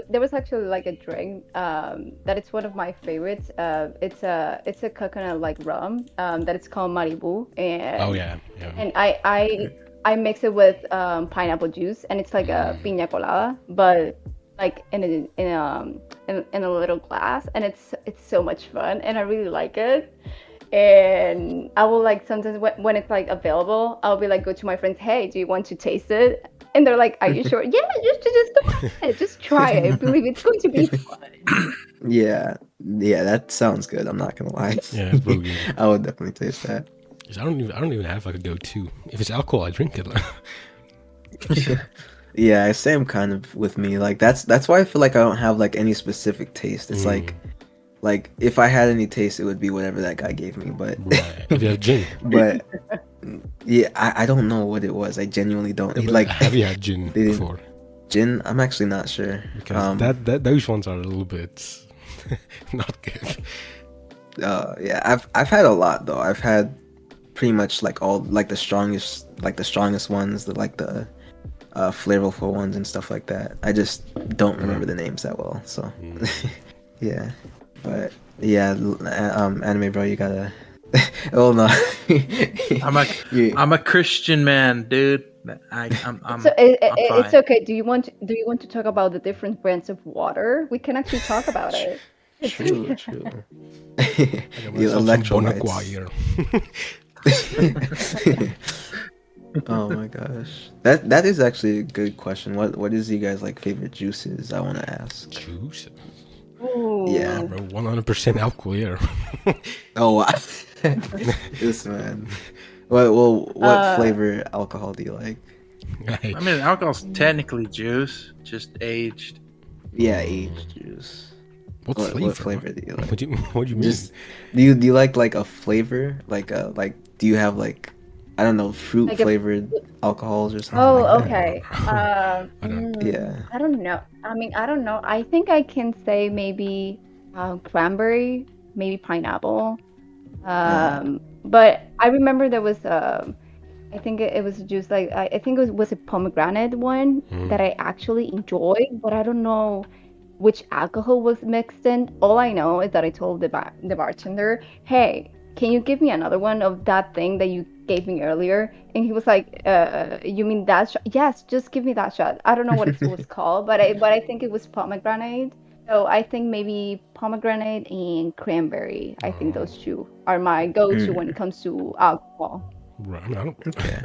there was actually like a drink that it's one of my favorites. It's a coconut like rum that it's called Maribu, Oh and yeah, yeah. I mix it with pineapple juice, and it's like a piña colada, but like in a little glass, and it's so much fun, and I really like it. And I will like sometimes when it's like available, I'll be like go to my friends, hey, do you want to taste it? And they're like, are you sure? Yeah, just go ahead, just try it. I believe it's going to be fun. Yeah, yeah, that sounds good. I'm not gonna lie. Yeah, it's really good. I would definitely taste that. 'Cause I don't even have like a go-to. If it's alcohol, I drink it. Yeah, same kind of with me. Like that's why I feel like I don't have like any specific taste. It's like if I had any taste, it would be whatever that guy gave me. But Right. Have you had gin? but yeah, I don't know what it was. I genuinely don't. No, but Like have you had gin they didn't- before? gin. I'm actually not sure. Because those ones are a little bit not good. Yeah, I've had a lot though. I've had pretty much like all like the strongest ones, the flavorful ones and stuff like that. I just don't remember the names that well. So yeah, but yeah, anime bro, you gotta. Oh no, I'm a Christian man, dude. I'm So it's fine. okay. Do you want to talk about the different brands of water? We can actually talk about it. True, true. I got You myself some Bon electrolytes. Aqua. Oh my gosh, that is actually a good question. What is you guys like favorite juices? I want to ask. Juice. Yeah. Ooh. Bro, 100% alcohol here. Oh, wow. This man. What Uh, flavor alcohol do you like? Hey, I mean, alcohol's technically juice, just aged. Yeah, aged juice. what What flavor? flavor do you like? What do you mean? Just do you like a flavor like do you have like I don't know fruit like a flavored alcohols or something Oh, like that? okay. I don't. Yeah. I don't know. I mean, I don't know. I think I can say maybe cranberry, maybe pineapple. But I remember there was I think it was just like I think it was a pomegranate one that I actually enjoyed, but I don't know which alcohol was mixed in. All I know is that I told the bartender, "Hey, can you give me another one of that thing that you gave me earlier?" And he was like, "You mean that shot?" Yes, just give me that shot. I don't know what it was called, but I think it was pomegranate. So I think maybe pomegranate and cranberry. I think those two are my go-to when it comes to alcohol. Right, I mean, I don't. Okay.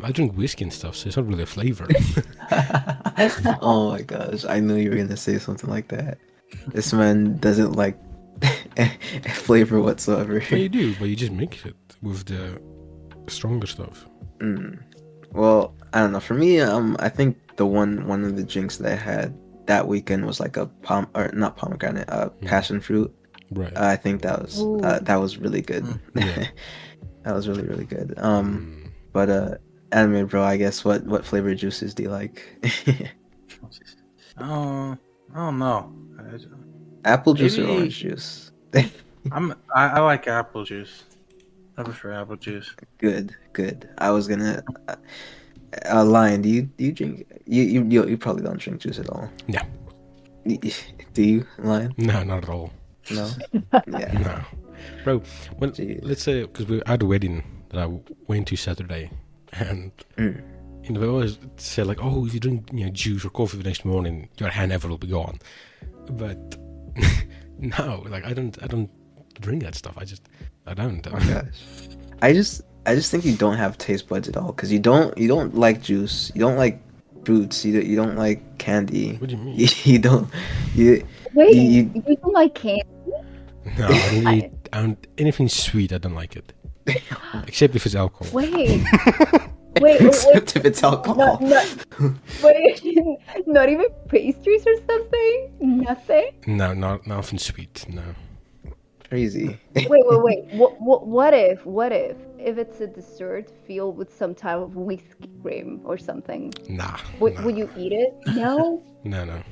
I drink whiskey and stuff, so it's not really a flavor. Oh my gosh, I knew you were gonna say something like that. This man doesn't like flavor whatsoever. Well, you do, but you just mix it with the stronger stuff. Well, I don't know. For me, I think the one of the drinks that I had that weekend was like a not pomegranate, passion fruit. Right. I think Ooh. that was really good. Yeah. That was really really good. But anime bro, I guess what flavored juices do you like? Oh, I don't know. Apple juice or Maybe- orange juice? I like apple juice. I prefer apple juice. Good, good. I was gonna. Lion, do you drink? You probably don't drink juice at all. Yeah. Do you, Lion? No, not at all. No. Yeah. No. Bro, well, Jeez. let's say, because we had a wedding that I went to Saturday, and they always say, like, oh, if you drink juice or coffee the next morning, your hangover will be gone. But no, like, I don't drink that stuff. I don't. Oh my gosh. I just think you don't have taste buds at all because you don't like juice, you don't like fruits, you don't like candy. What do you mean? You don't you Wait, you you don't like candy? No, I don't anything sweet, I don't like it. Except if it's alcohol. Wait, wait. except if it's alcohol. Wait, not even pastries or something? Nothing? No, nothing sweet, no. Crazy. Wait. What if it's a dessert filled with some type of whiskey cream or something? Nah. Would, nah. would you eat it? No? No.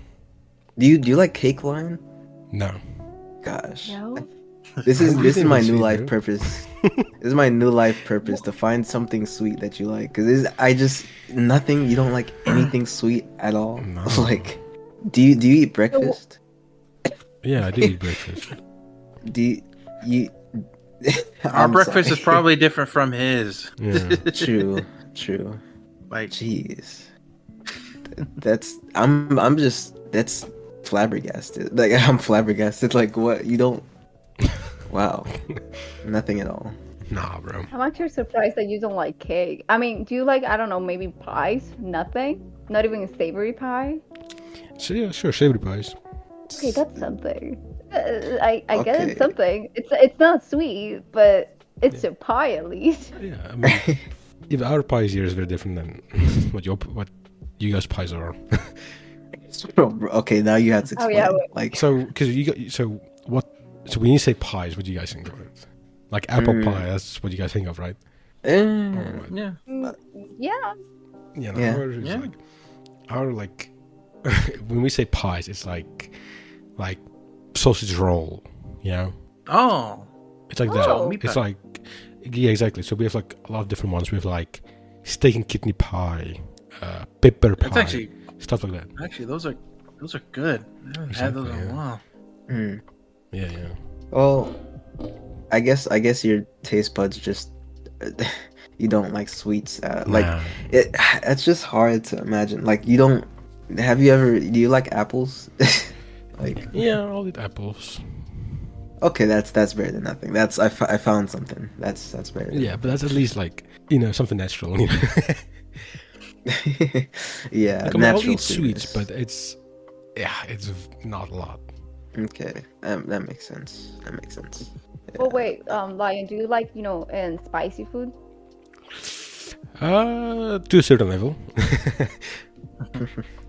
Do you like cake, Lion? No. Gosh. No. This What do you is think my about new sweet, life bro? purpose. This is my new life purpose to find something sweet that you like. Cause I just nothing. You don't like anything sweet at all. No. Like, do you eat So, breakfast? Yeah, I do eat breakfast. Do you? Our I'm breakfast sorry. is probably different from his. Yeah. True. True. Like, Jeez. I'm just that's flabbergasted. Like I'm flabbergasted. Like what you don't. Wow. Nothing at all. Nah, bro. I'm actually surprised that you don't like cake. I mean, do you like, I don't know, maybe pies? Nothing? Not even a savory pie? So yeah, sure, savory pies. Okay, that's something. I get it's Okay. something. It's not sweet, but it's a pie at least. Yeah, I mean, if our pies here is very different than what you guys pies are. Okay, now you have to Oh yeah, explain. Like, So, because you got so when you say pies, what do you guys think of it? Like apple pie, that's what you guys think of, right? eh, Or, yeah. yeah. yeah, no, Yeah. ours is Yeah. our when we say pies, it's like sausage roll, you know? Oh. It's like Oh. that. It's like yeah, exactly. So we have like a lot of different ones. We have like steak and kidney pie, pepper That's pie, actually stuff like that. those are good. I haven't had those in Exactly, a yeah. while. mm. Yeah, yeah. Well, I guess your taste buds just you don't like sweets. Like Nah. it's just hard to imagine. Like you don't. Have you ever? Do you like apples? Like Yeah, I'll eat apples. okay, that's better than nothing. I found something. That's better. Than Yeah, but that's at least like something natural. You know? yeah, Like, I mean, I'll natural eat sweets, sweetness. but it's not a lot. Okay, that makes sense. That makes sense. Well, wait, Lion, do you like, and spicy food? To a certain level.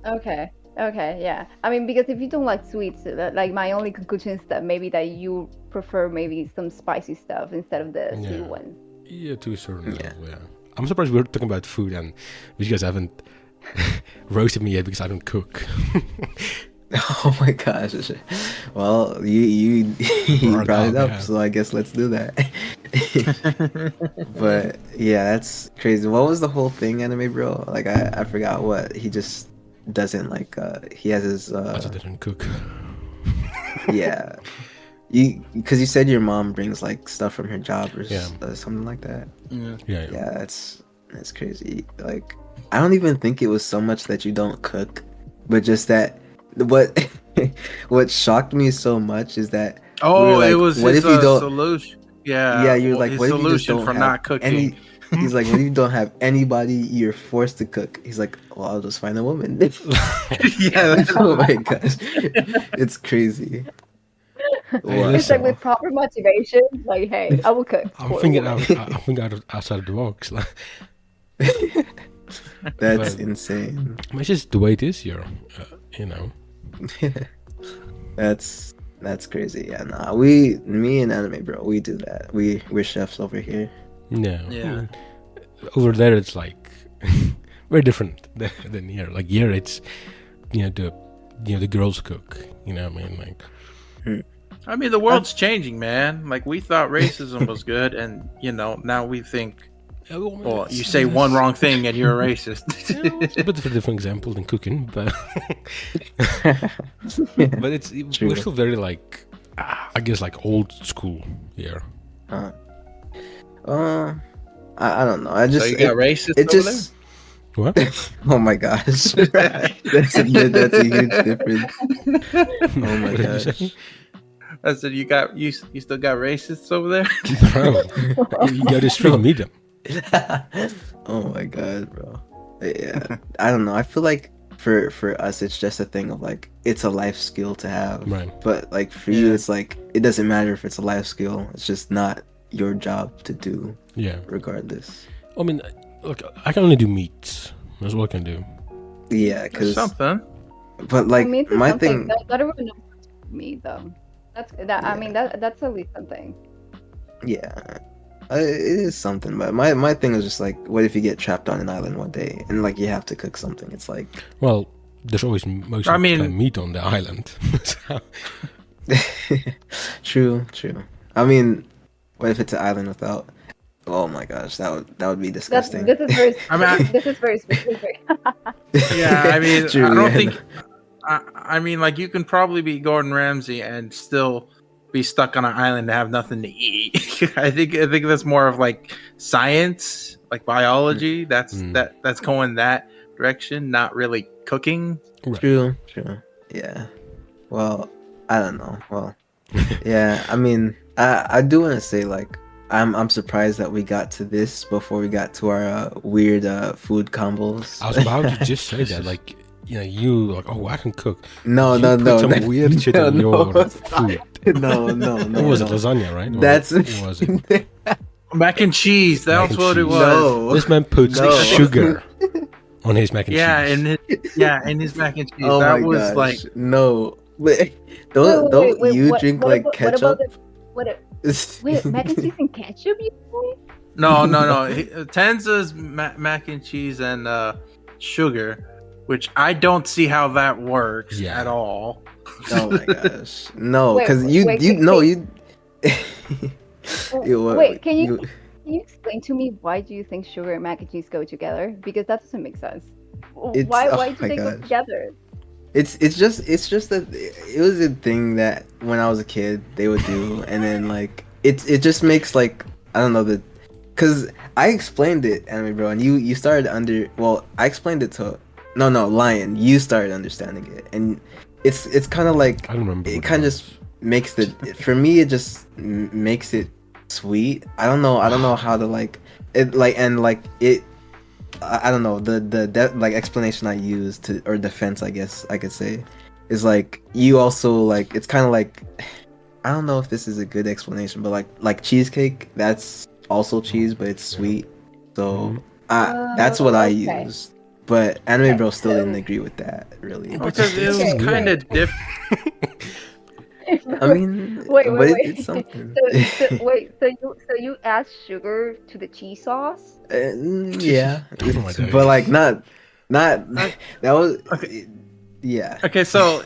Okay. Okay, yeah. I mean, because if you don't like sweets, like my only conclusion is that maybe that you prefer maybe some spicy stuff instead of the sweet Yeah. ones. Yeah, to a certain Yeah. level. Yeah. I'm surprised we're talking about food and you guys haven't roasted me yet because I don't cook. Oh my gosh. Well, you Brought brought it up, up, yeah. so I guess let's do that. But yeah, that's crazy. What was the whole thing, anime bro? Like I forgot what he just doesn't like. He has his I just didn't cook. yeah. Because you said your mom brings like stuff from her job or Yeah. something like that. Yeah. Yeah. Yeah, that's crazy. Like I don't even think it was so much that you don't cook, but just that what what shocked me so much is that Oh, we were like, it was what his if you don't? solution. Yeah. Yeah, you're well, like, his what if you just solution don't for have not cooking. any? He's like, what if you don't have anybody? You're forced to cook. He's like, well, I'll just find a woman. Yeah. Oh my gosh, it's crazy. Hey, Wow. It's like listen, with proper motivation, like, hey, I will cook I'm for a thinking woman. outside of the box. Like, That's But- insane. it's just the way it is here. You know. That's crazy. Yeah, nah. Me and anime bro, we do that. We're chefs over here. No. Yeah. Over there, it's like very different than here. Like here, it's the girls cook. You know what I mean? Like I mean, the world's changing, man. Like, we thought racism was good, and, now we think, well, you say one wrong thing and you're a racist. It's a bit of a different example than cooking, but it's True. we're still very like I guess like old school here. Uh, I don't know. I just So you got racist it over just. What? Oh my gosh, that's a huge difference. Oh my What did you gosh. say? I said, you still got racists over there? Bro, you gotta street meet them. Oh my god, bro. Yeah, I don't know. I feel like for us, it's just a thing of like it's a life skill to have. Right. But like for you, Yeah. it's like it doesn't matter if it's a life skill. It's just not your job to do, Yeah. regardless. I mean, look, I can only do meats. That's what I can do. Yeah, That's because something. but like I mean, it's my something thing. that everyone knows me though. That's that. I mean, that's at least something. Yeah, it is something. But my thing is just like, what if you get trapped on an island one day and like you have to cook something? It's like, Well, there's always most I of the mean- time meat on the island. So, True, true. I mean, what if it's an island without? Oh my gosh, that would be That disgusting. this is very I mean, this is very specific. yeah, I mean, I True, don't yeah. think. I mean, like you can probably be Gordon Ramsay and still be stuck on an island and have nothing to eat. I think that's more of like science, like biology. Mm. That's going that direction, not really cooking. Right. True, true. Yeah. Well, I don't know. Well, yeah. I mean, I do want to say like I'm surprised that we got to this before we got to our weird food combos. I was about to just say that, like, you like, oh, I can cook. No, You no, put no, some no, weird shit no, in no, your stop. food. No, no, What no, was it, no. lasagna, right? Or That's what was it? Mac and cheese. Mac That's and what it cheese. was. No, This man puts no. sugar on his mac and Yeah, cheese. and his mac and cheese. Oh That my was like gosh, no. Wait, Wait, don't wait. you drink like What about ketchup? the what? Wait, mac and cheese and ketchup? You say? no. Tenza's mac and cheese and sugar, which I don't see how that works Yeah. at all. Oh my gosh, no, Wait, because you wait, you can- no can- you Wait, can you explain to me why do you think sugar and mac and cheese go together? Because that doesn't make sense. It's Why oh do my they go gosh. together? It's just that it was a thing that when I was a kid they would do, and then like it just makes like I don't know the because I explained it, anime bro, and you started I explained it to no Lion, you started understanding it, and it's kind of like I don't remember. it what kind of was. just makes for me it just makes it sweet. I don't know how to like it like and like it I don't know like explanation I use to or defense I guess I could say is like you also like it's kind of like I don't know if this is a good explanation but like cheesecake that's also cheese but it's sweet so that's what I Okay. used but anime Okay, bro still so- didn't agree with that really. Because it was Okay. kind of different. I mean Wait, but wait. it's something. So you add sugar to the cheese sauce? Yeah, Oh my but days. like not that was Okay. yeah. Okay, so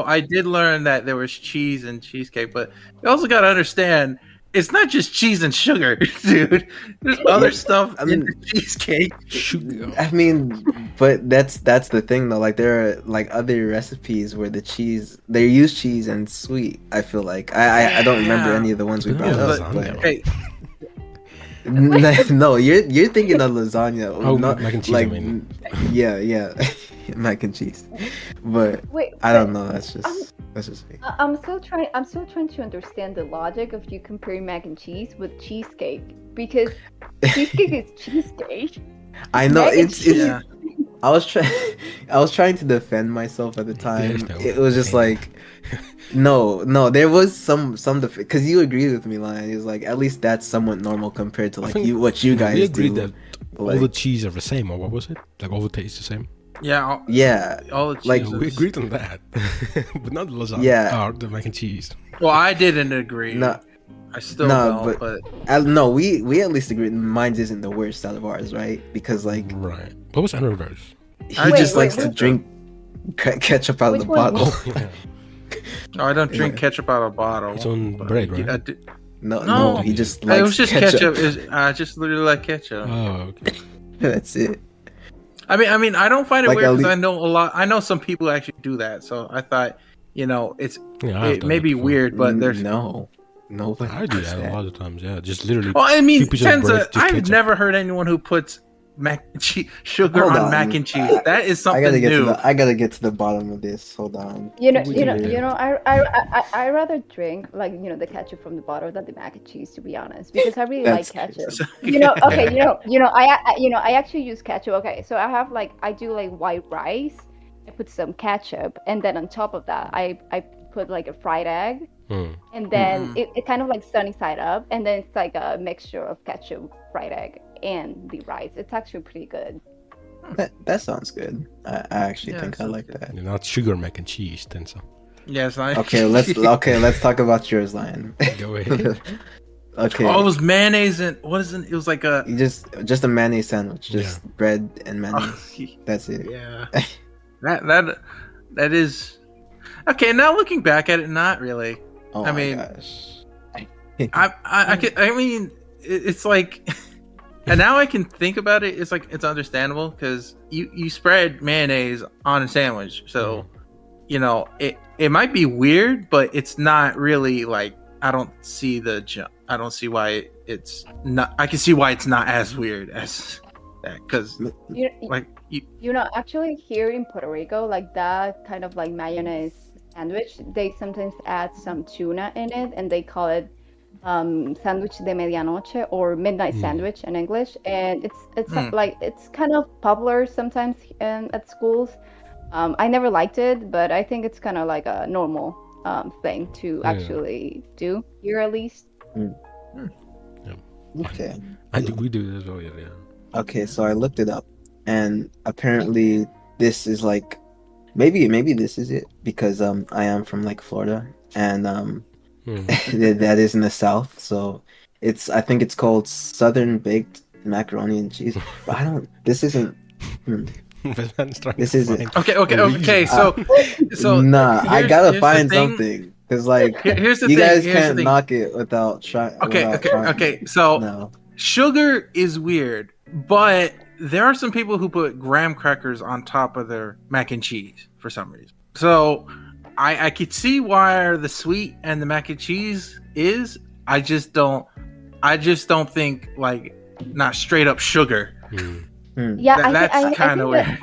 I did learn that there was cheese in cheesecake, but you also got to understand it's not just cheese and sugar, dude. There's other stuff I mean- in the cheesecake. Sugar. I mean, but that's the thing though. Like there are like other recipes where they use cheese and it's sweet. I feel like I don't remember Yeah. any of the ones we Depends brought on up. lasagna. But Okay, no, you're thinking of lasagna. Oh, not mac and cheese, like I mean. yeah, mac and cheese. But Wait, I but don't know. That's just me. I'm still trying to understand the logic of you comparing mac and cheese with cheesecake because cheesecake is cheesecake. I know Mac and it's cheese. yeah. I was trying I was trying to defend myself at the time. There's no It was just defending. like no, there was some because you agreed with me, Lion. It was like at least that's somewhat normal compared to I like think what you guys we agreed do. that all Like, the cheese are the same, or what was it? Like all the taste the same? Yeah, yeah, all the cheese. like, Yeah, we agreed on that, but not the lasagna. Yeah. Or the mac and cheese. Well, I didn't agree. No, I still no, don't. but- But no, we at least agreed. Mine isn't the worst out of ours, right? Because like Right. What was Andrew verse? he I just wait, likes to which drink ketchup out of Which the one? bottle. Yeah. no, I don't drink Yeah. ketchup out of a bottle. It's on But bread, right? I did- No, No. he just likes it was just ketchup. I just literally like ketchup. Oh, okay. That's it. I mean, I don't find it Like, weird at because lea- I know a lot. I know some people actually do that. So I thought, it's Yeah, I've it done may it be before. weird, but there's. no, nobody I do does that a lot of times. Yeah, just literally. Well, I mean, few pieces of bread, Tenza, just I've ketchup. never heard anyone who puts sugar Hold on on. mac and cheese. That is I something gotta get new. I gotta get to the bottom of this. Hold on. You know, We you can know, do you that. know. I rather drink like the ketchup from the bottle than the mac and cheese, to be honest, because I really like That's ketchup. Okay, I actually use ketchup. Okay, so I do like white rice. I put some ketchup, and then on top of that, I put like a fried egg, Hmm. and then Mhm. it kind of like sunny side up, and then it's like a mixture of ketchup, fried egg, and the rice. It's actually pretty good. That sounds good. I actually Yeah, think I sounds like good. that. You're not sugar mac and cheese, then so. Yes, I. Okay, let's talk about yours, Lion. Go ahead. Okay. Oh, it was mayonnaise and what is it? It was like a. You just a mayonnaise sandwich, just bread and mayonnaise. Oh, That's it. yeah. That is. Okay, now looking back at it, not really. Oh I my mean, gosh. I mean, it's like, and now I can think about it. It's like it's understandable because you spread mayonnaise on a sandwich, so you know it might be weird, but it's not really like I don't see why it's not. I can see why it's not as weird as that because You, like actually here in Puerto Rico, like that kind of like mayonnaise sandwich, they sometimes add some tuna in it, and they call it sandwich de medianoche or midnight sandwich in English. And it's like it's kind of popular sometimes at schools. I never liked it, but I think it's kind of like a normal thing to actually do here at least. Mm. Yeah. Okay. We do it as well. Yeah. Okay, so I looked it up, and apparently this is like maybe this is it because I am from like Florida, and that is in the South, so I think it's called Southern baked macaroni and cheese. But I don't. This isn't. This isn't. Okay. So Nah, I gotta here's the find thing. something because like Here's the you thing. guys Here's the can't thing. knock it without trying. Okay. So No. sugar is weird, but there are some people who put graham crackers on top of their mac and cheese for some reason. So I could see why the sweet and the mac and cheese is. I just don't think like not straight up sugar. Yeah, That's kind of weird.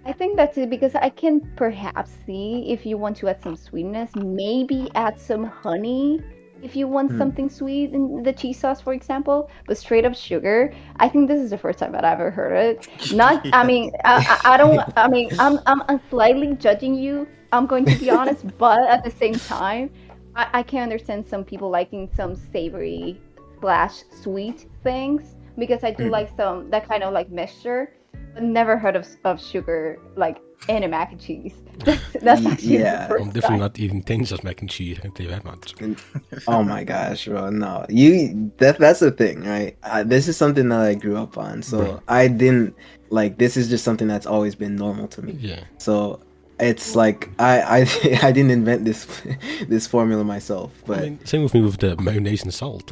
I think that's it because I can perhaps see if you want to add some sweetness, maybe add some honey if you want something sweet in the cheese sauce, for example. But straight up sugar, I think this is the first time that I've ever heard it. Not, I mean, I don't. I mean, I'm slightly judging you. I'm going to be honest, but at the same time, I can understand some people liking some savory slash sweet things because I do like some that kind of like mixture, but never heard of sugar like in a mac and cheese. That's actually the Yeah. first I'm definitely time. not eating Tensas mac and cheese. I can tell you that much. Oh my gosh, bro! No, that's the thing, right? This is something that I grew up on, so Right. I didn't like. This is just something that's always been normal to me. Yeah. So it's like I I didn't invent this formula myself, but I mean, same with me with the mayonnaise and salt.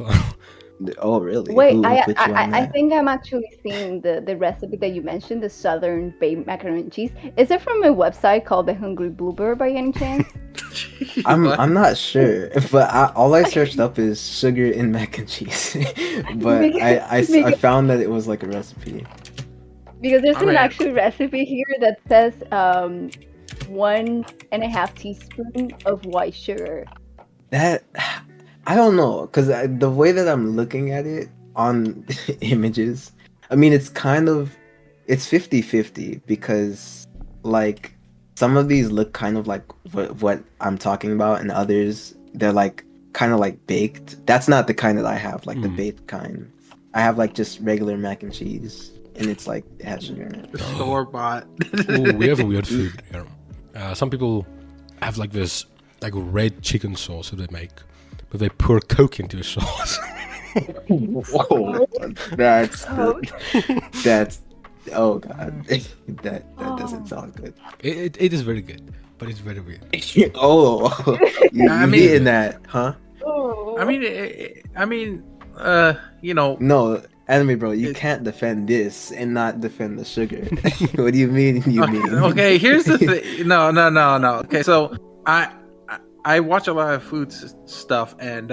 oh really? Wait, Who I, put you I on I that? think I'm actually seeing the recipe that you mentioned, the Southern baked macaroni and cheese. Is it from a website called The Hungry Bluebird by any chance? I'm not sure, but all I searched up is sugar in mac and cheese, but I because, found that it was like a recipe. because there's I an mean, actual recipe here that says 1.5 teaspoon of white sugar. That I don't know, because the way that I'm looking at it on images, I mean, it's 50-50 because like some of these look kind of like what I'm talking about, and others they're like kind of like baked. That's not the kind that I have, like the baked kind. I have like just regular mac and cheese, and it's like it has sugar in it. Store bought. Oh, we have a weird food here. Some people have like this like red chicken sauce that they make, but they pour Coke into the sauce. Whoa, that's Oh. that's oh god, that doesn't sound good. It is very good, but it's very weird. Oh, you I mean- eating that, huh? Oh. You know, No, anime bro, you can't defend this and not defend the sugar. What do you mean? You mean? okay, here's the thing. No. Okay, so I watch a lot of food stuff, and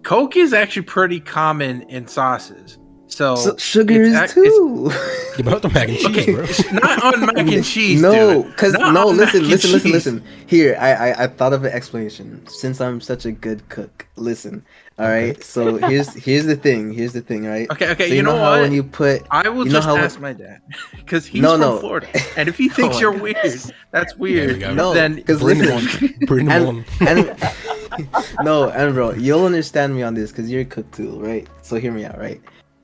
Coke is actually pretty common in sauces. So sugar it's is ac- too. Yeah, but not the mac and cheese, Okay, bro. it's not on mac and cheese. No, dude. because Not no. on mac and cheese. Listen. Here, I thought of an explanation. Since I'm such a good cook, listen. All right. So here's the thing. Here's the thing. Right. Okay. So You know how what? when you put I will you know just how ask my dad because he's No, from no. Florida, and if he thinks my you're God. weird, that's There we weird. go. no, Then because Bring them listen. on. Bring them on. And bro, you'll understand me on this because you're a cook too, right? So hear me out, right?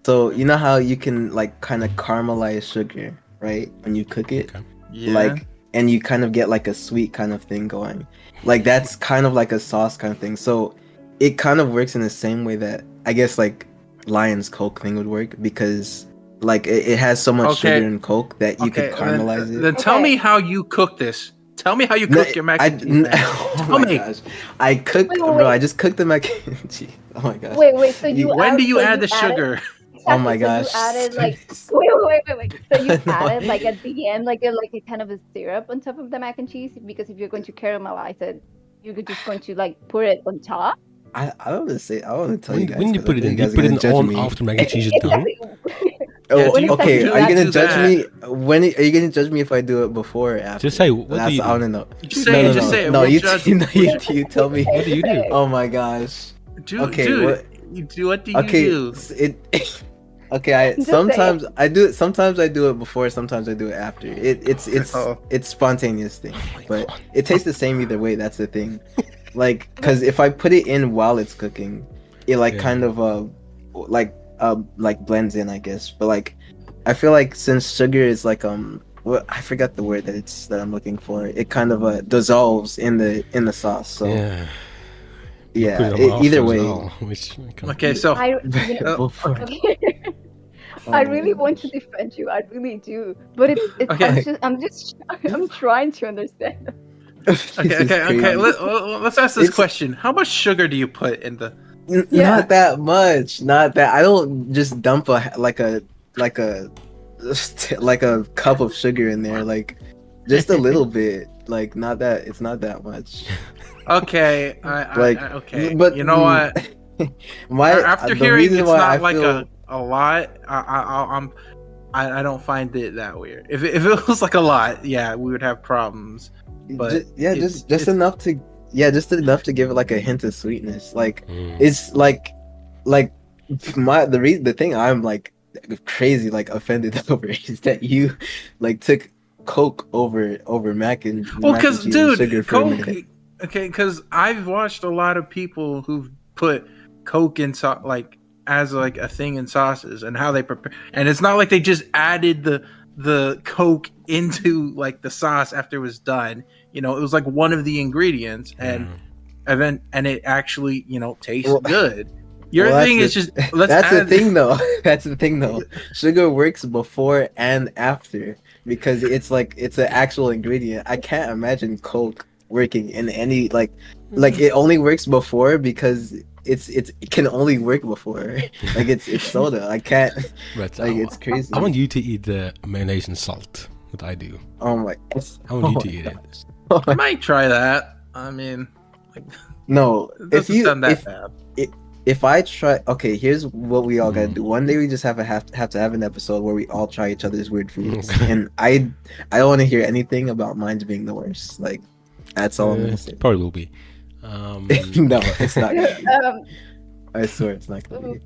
So you know how you can like kind of caramelize sugar, right? When you cook it, Okay. yeah. like, and you kind of get like a sweet kind of thing going. Like that's kind of like a sauce kind of thing. So it kind of works in the same way that I guess like Lion's Coke thing would work because like it has so much Okay. sugar in Coke that you could caramelize it. Then tell Okay. me how you cook this Tell me how you No, cook your mac and cheese, man. oh Tell my me. gosh, I cooked, Wait, wait, bro. I wait, just cooked the mac and cheese. Oh my gosh, wait. So you you, When add, do you so add you the added sugar? oh exactly. my So you gosh. added like wait. So you No, added like at the end like a kind of a syrup on top of the mac and cheese because if you're going to caramelize it, you're just going to like put it on top. I don't want to say. I want to tell you When guys you because I put it think in, you do you guys are put it gonna in judge on me. after mac and cheese is done? Exactly. Yeah, Oh, do When you exactly okay. do Are you you you add gonna do the judge that? me when? Are you gonna judge me if I do it before or Just after? say, what do That's you I want do? to know. Just No, say no, it. Just no, say it. no. We'll You, judge. no, We'll you, judge. you tell me. What do you do? Oh my gosh. Okay, Dude, what? what do you Okay, do? it. Okay, I just say sometimes I do it. Sometimes I do it before. Sometimes I do it after. Oh, It's spontaneous thing, Oh my but god. it tastes the same either way. That's the thing. Like, cause if I put it in while it's cooking, it like Yeah. kind of like blends in, I guess. But like, I feel like since sugar is like what I forgot the word that I'm looking for. It kind of dissolves in the sauce. So Yeah. You put yeah, it on after either as way. well, which kind of okay. So, I you know uh, Before. okay. Oh I my really want to gosh. defend you. I really do. But it's okay, I'm just I'm trying to understand. This is okay. crazy. Let's ask this It's question. How much sugar do you put in the? Yeah. not that much. Not that I don't just dump like a like a cup of sugar in there. Like just a little bit. Like not that. It's not that much. Okay, Like, okay. but You know what? After the hearing reason it's why I not like feel a lot, I don't find it that weird. If it was like a lot, yeah, we would have problems. But yeah, just it's enough to yeah, just enough to give it like a hint of sweetness. Like Mm. it's like the thing I'm like crazy like offended over is that you like took Coke over well, mac and because cheese and sugar dude, for a Coke. minute. Okay, because I've watched a lot of people who've put Coke in like as like a thing in sauces and how they prepare, and it's not like they just added the Coke into like the sauce after it was done. You know, it was like one of the ingredients, Yeah. and it actually tastes Well, good. well Your thing is just let's that's the add. thing though. That's the thing though. Sugar works before and after because it's like it's an actual ingredient. I can't imagine Coke working in any like it only works before because it can only work before. Like it's soda. I can't But like it's I want crazy. you to eat the mayonnaise and salt that I do. Oh my I want oh you my to eat it. gosh. I might try that. I mean, like, No, it if doesn't you sound that bad. if I try, okay, here's what we all gotta Mm. do. One day we just have to have an episode where we all try each other's weird foods, Okay. and I don't want to hear anything about mine being the worst. Like that's all I'm gonna say. Probably will be. No, it's not gonna be. um, I swear it's not gonna be.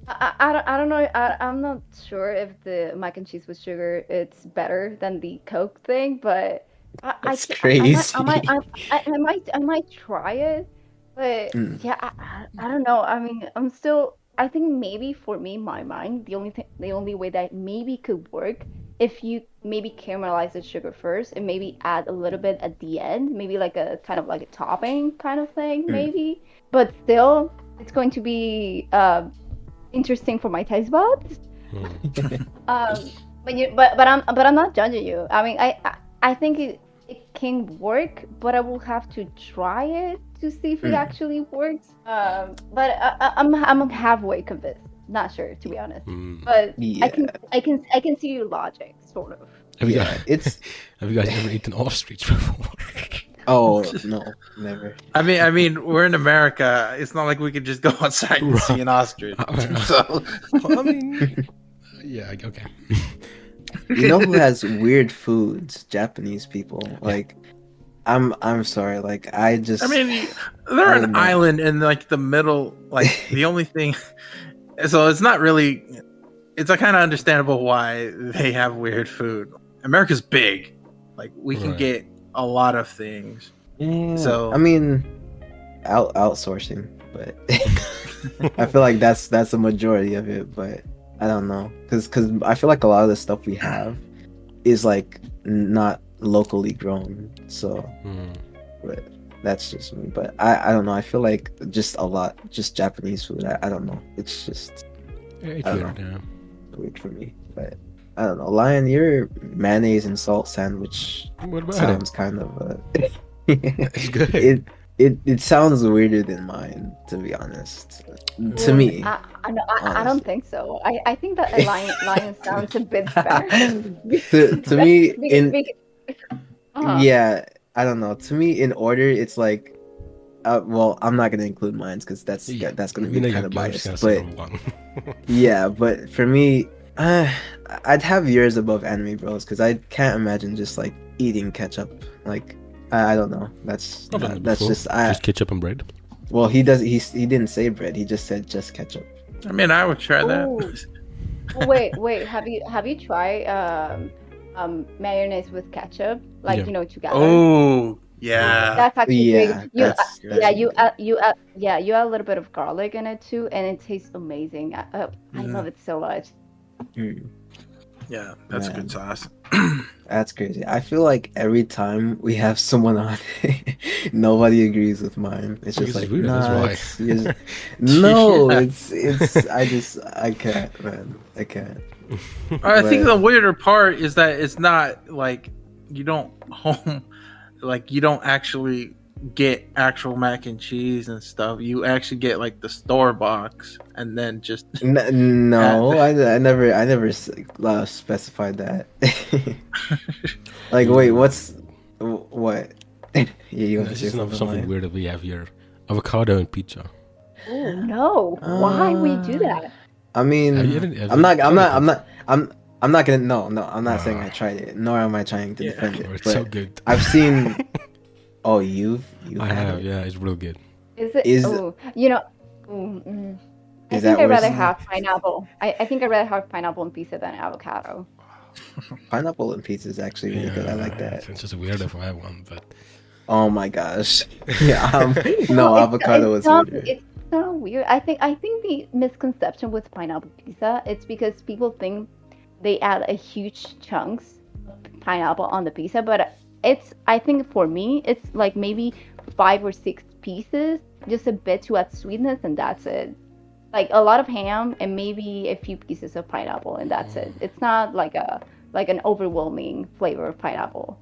I don't know. I'm not sure if the mac and cheese with sugar it's better than the Coke thing, but That's I might crazy. I might try it, but Mm. yeah, I don't know. I mean, I'm still. I think maybe for me, my mind, the only way that maybe could work if you maybe caramelize the sugar first and maybe add a little bit at the end, maybe like a kind of like a topping kind of thing, Mm. maybe. But still, it's going to be interesting for my taste buds. Mm. But I'm not judging you. I mean, I think it can work, but I will have to try it to see if it Mm. actually works. But I'm halfway convinced. Not sure to be honest, Mm. but Yeah, I can see your logic sort of. Have you yeah. guys, It's have you guys ever eaten ostrich before? oh no, never. I mean, we're in America. It's not like we could just go outside and see an ostrich. So, I mean, yeah, okay. You know who has weird foods? Japanese people. Like I'm sorry. Like I just I mean, they're I an don't know. island in like the middle. Like the only thing, so it's not really. It's kind of understandable why they have weird food. America's big. Like we can Right. get a lot of things. Yeah, So I mean, outsourcing, but I feel like that's the majority of it. But I don't know, because I feel like a lot of the stuff we have is like not locally grown. So, Mm. but that's just me. But I don't know. I feel like just a lot, just Japanese food. I don't know. It's just Yeah, it's I don't weird. Yeah. weird for me. But I don't know, Lion, your mayonnaise and salt sandwich What about it? sounds kind of It's good. it sounds weirder than mine, to be honest. To Well, me, I don't honestly. think so. I think that a lion sounds a bit better. To me, in Because, uh-huh. yeah, I don't know. To me, in order, it's like, well, I'm not gonna include mine because Yeah, that's gonna we be know kind of you're just gonna biased. say But number one. yeah, but for me, uh, I'd have yours above Anime Bros because I can't imagine just like eating ketchup. Like, I don't know. I've done it That's before. just I. Just ketchup and bread. Well, he didn't say bread. He just said just ketchup. I mean, I would try that. Oh, wait. Have you tried mayonnaise with ketchup? Like, Yeah. you know, together? Oh, Yeah. yeah. That's actually Yeah, great. that's really good. You add a little bit of garlic in it too, and it tastes amazing. I love Mm, it so much. Mm, yeah, that's a good man. sauce. That's crazy. I feel like every time we have someone on, nobody agrees with mine. It's just Because it's like, weird, that's nah, why. it's just, no, Yeah. I can't, man. I can't. I think But the weirder part is that it's not like you don't home, like you don't actually get actual mac and cheese and stuff. You actually get like the store box and then just add. no, I never specified that. Like, wait, Ooh. what? Yeah, you want No, to this say is something something like? weird that we have here. Avocado and pizza. Oh no! Why would you do Uh, that? I Have mean, you, have you I'm tried it not, yet? I'm not gonna, no, I'm not saying Uh, I tried it, nor am I trying to Yeah. defend oh, it, it's so but good. I've seen, oh, you've I had have, it? yeah, it's real good. Is it? Is, Oh, you know. mm, mm. I is think that I'd rather worse? have pineapple. I think I'd rather have pineapple on pizza than avocado. Pineapple and pizza is actually really good. I like Yeah, that. it's just weird if I have one, but Oh my gosh. Yeah, Well, no, avocado is weirder. it's so weird. I think the misconception with pineapple pizza it's because people think they add a huge chunks of pineapple on the pizza, but it's I think for me it's like maybe 5 or 6 pieces, just a bit to add sweetness, and that's it. Like a lot of ham and maybe a few pieces of pineapple, and that's it. It's not like an overwhelming flavor of pineapple.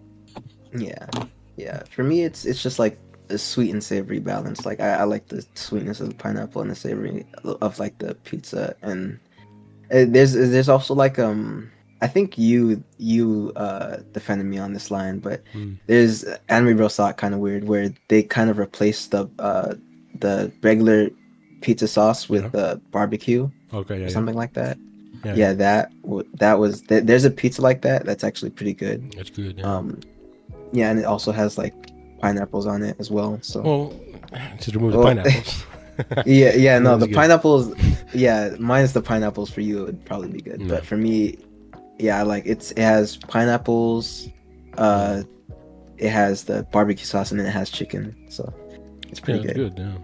Yeah, yeah. For me, it's just like a sweet and savory balance. Like I like the sweetness of the pineapple and the savory of like the pizza. And there's also like I think you defended me on this line, but mm, there's Anime Bro saw it kind of weird where they kind of replaced the regular pizza sauce yeah. with barbecue Okay, or yeah, yeah. something like that. Yeah, yeah. Yeah, that was there's a pizza like that that's actually pretty good. It's good, yeah. Um, yeah, and it also has like pineapples on it as well. So, Well, just remove the well, pineapples. yeah, And no, then it's the good. pineapples, yeah, minus the pineapples for you, it would probably be good. No. But for me, yeah, like it has pineapples, Mm. uh, it has the barbecue sauce, and then it has chicken. So it's Yeah, pretty it's good. good, yeah.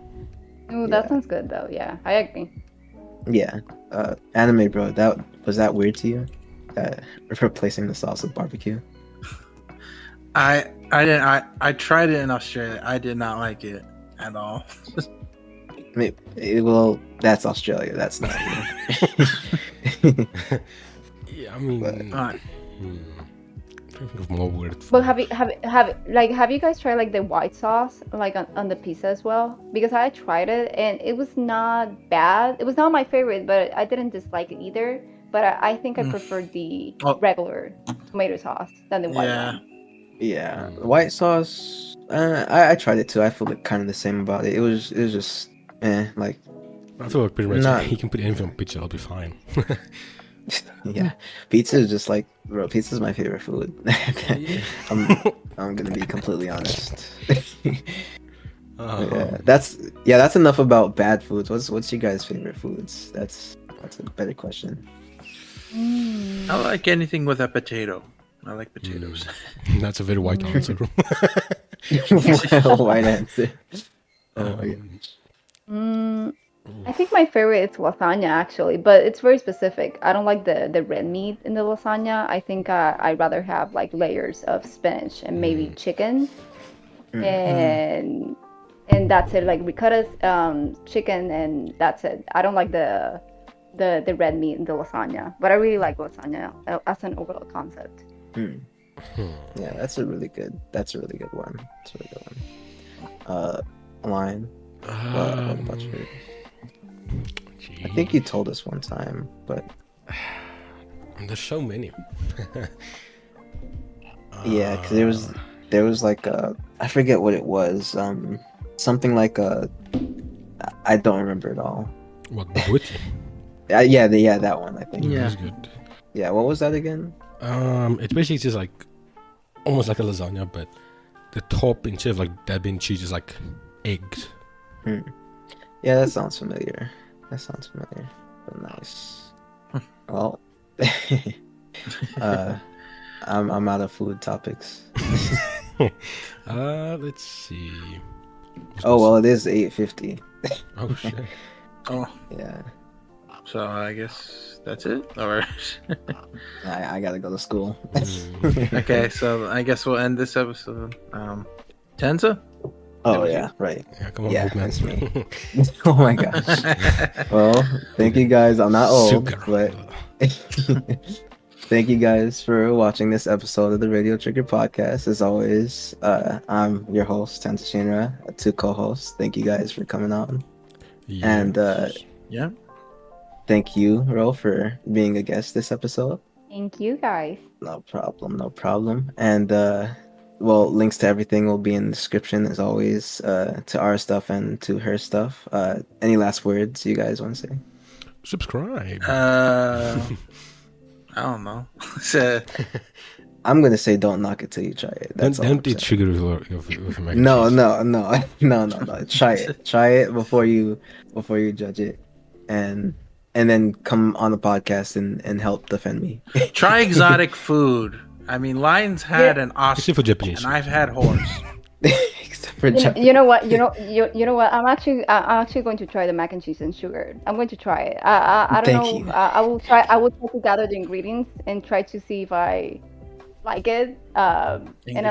Oh, that Yeah, sounds good though. Yeah, I agree. yeah. Anime, bro, that was that weird to you? That replacing the sauce with barbecue? I didn't. I tried it in Australia. I did not like it at all. Well, that's Australia. That's not here. Yeah, I But mean, Uh, hmm, think of more weird But food. have you guys tried like the white sauce like on the pizza as well? Because I tried it and it was not bad. It was not my favorite, but I didn't dislike it either. But I think I mm, preferred the oh, regular tomato sauce than the white yeah. one. yeah, Mm. white sauce. I tried it too. I feel like kind of the same about it. It was just like I feel like pretty much not. you can put anything on pizza, I'll be fine. Yeah, pizza is just like, bro. Pizza is my favorite food. Yeah. I'm I'm gonna be completely honest. um, Yeah, that's enough about bad foods. What's your guys' favorite foods? That's a better question. I Mm. like anything with a potato. I like potatoes. that's a very white answer. Mm. White answer. Oh my um, god. Mm. I think my favorite is lasagna actually, but it's very specific. I don't like the red meat in the lasagna. I think I'd rather have like layers of spinach and maybe mm, chicken Mm. Mm. and that's it. Like ricotta, chicken, and that's it. I don't like the red meat in the lasagna. But I really like lasagna as an overall concept. Hmm. Yeah, that's a really good. That's a really good one. That's a really good one. Line. What about Um, you? I think you Jeez. told us one time, but There's so many. yeah, because there was like I forget what it was. Something like I don't remember at all. What Babuti? Yeah, that one I think. Yeah, Yeah. that's good. Yeah, what was that again? It's basically just like almost like a lasagna, but the top instead of like that being cheese is like eggs. Hmm. Yeah, that sounds familiar. That sounds familiar. But nice. Well, uh, I'm out of food topics. Let's see. Oh well, it is 8:50. Oh shit. Oh, Yeah, so I guess that's it. Or I gotta go to school. okay, so I guess we'll end this episode. Tensa. Oh was yeah, you? right. Yeah, come on, Yeah, old man. that's me. Oh my gosh. Well, thank you guys. I'm not old, Sugar. but thank you guys for watching this episode of the Radio Trigger Podcast. As always, I'm your host, Tensashinra, two co-hosts. Thank you guys for coming on. And Yeah. thank you, Ro, for being a guest this episode. Thank you guys. No problem, no problem. And well, links to everything will be in the description as always, to our stuff and to her stuff. Any last words you guys want to say? Subscribe. I don't know. So, I'm gonna say don't knock it till you try it. That's all I'm don't eat saying. sugar with mac and No, cheese. no. Try it. Try it before you judge it, and then come on the podcast and help defend me. try exotic food. I mean, lions had an Except ostrich, for Japanese. and I've had horse. Except for You know what? You know what? I'm actually going to try the mac and cheese and sugar. I'm going to try it. I don't Thank know. you. I will try. I will try to gather the ingredients and try to see if I like it. And I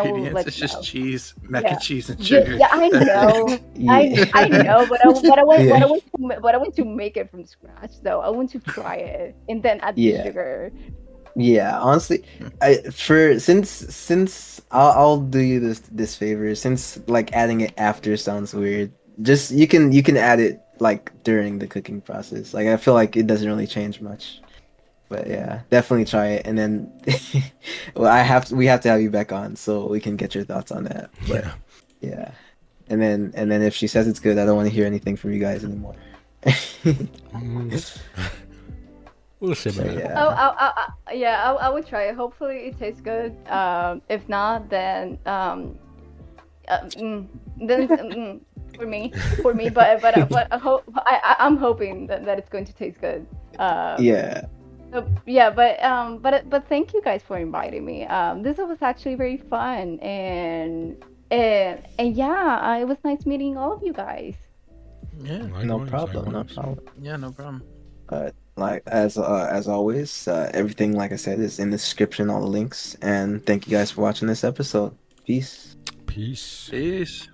will Ingredients. let It's you just know. cheese, mac Yeah. and cheese, and Yeah, sugar. yeah, I know. Yeah. I know, but I want Yeah. but I want to make it from scratch though. I want to try it and then add the Yeah. sugar. Yeah, honestly, since I'll do you this favor, since like adding it after sounds weird. Just you can add it like during the cooking process. Like I feel like it doesn't really change much. But yeah, definitely try it, and then well, we have to have you back on so we can get your thoughts on that. But Yeah. yeah, and then if she says it's good, I don't want to hear anything from you guys anymore. We'll see So about that. yeah, I will try it. Hopefully, it tastes good. If not, then for me. But I'm hoping that it's going to taste good. yeah. So, yeah, but thank you guys for inviting me. This was actually very fun, and yeah, it was nice meeting all of you guys. Yeah. No Likewise, problem, no likewise. problem. Yeah. No problem. Like as always, everything like I said is in the description, all the links, and thank you guys for watching this episode. Peace. Peace. Peace.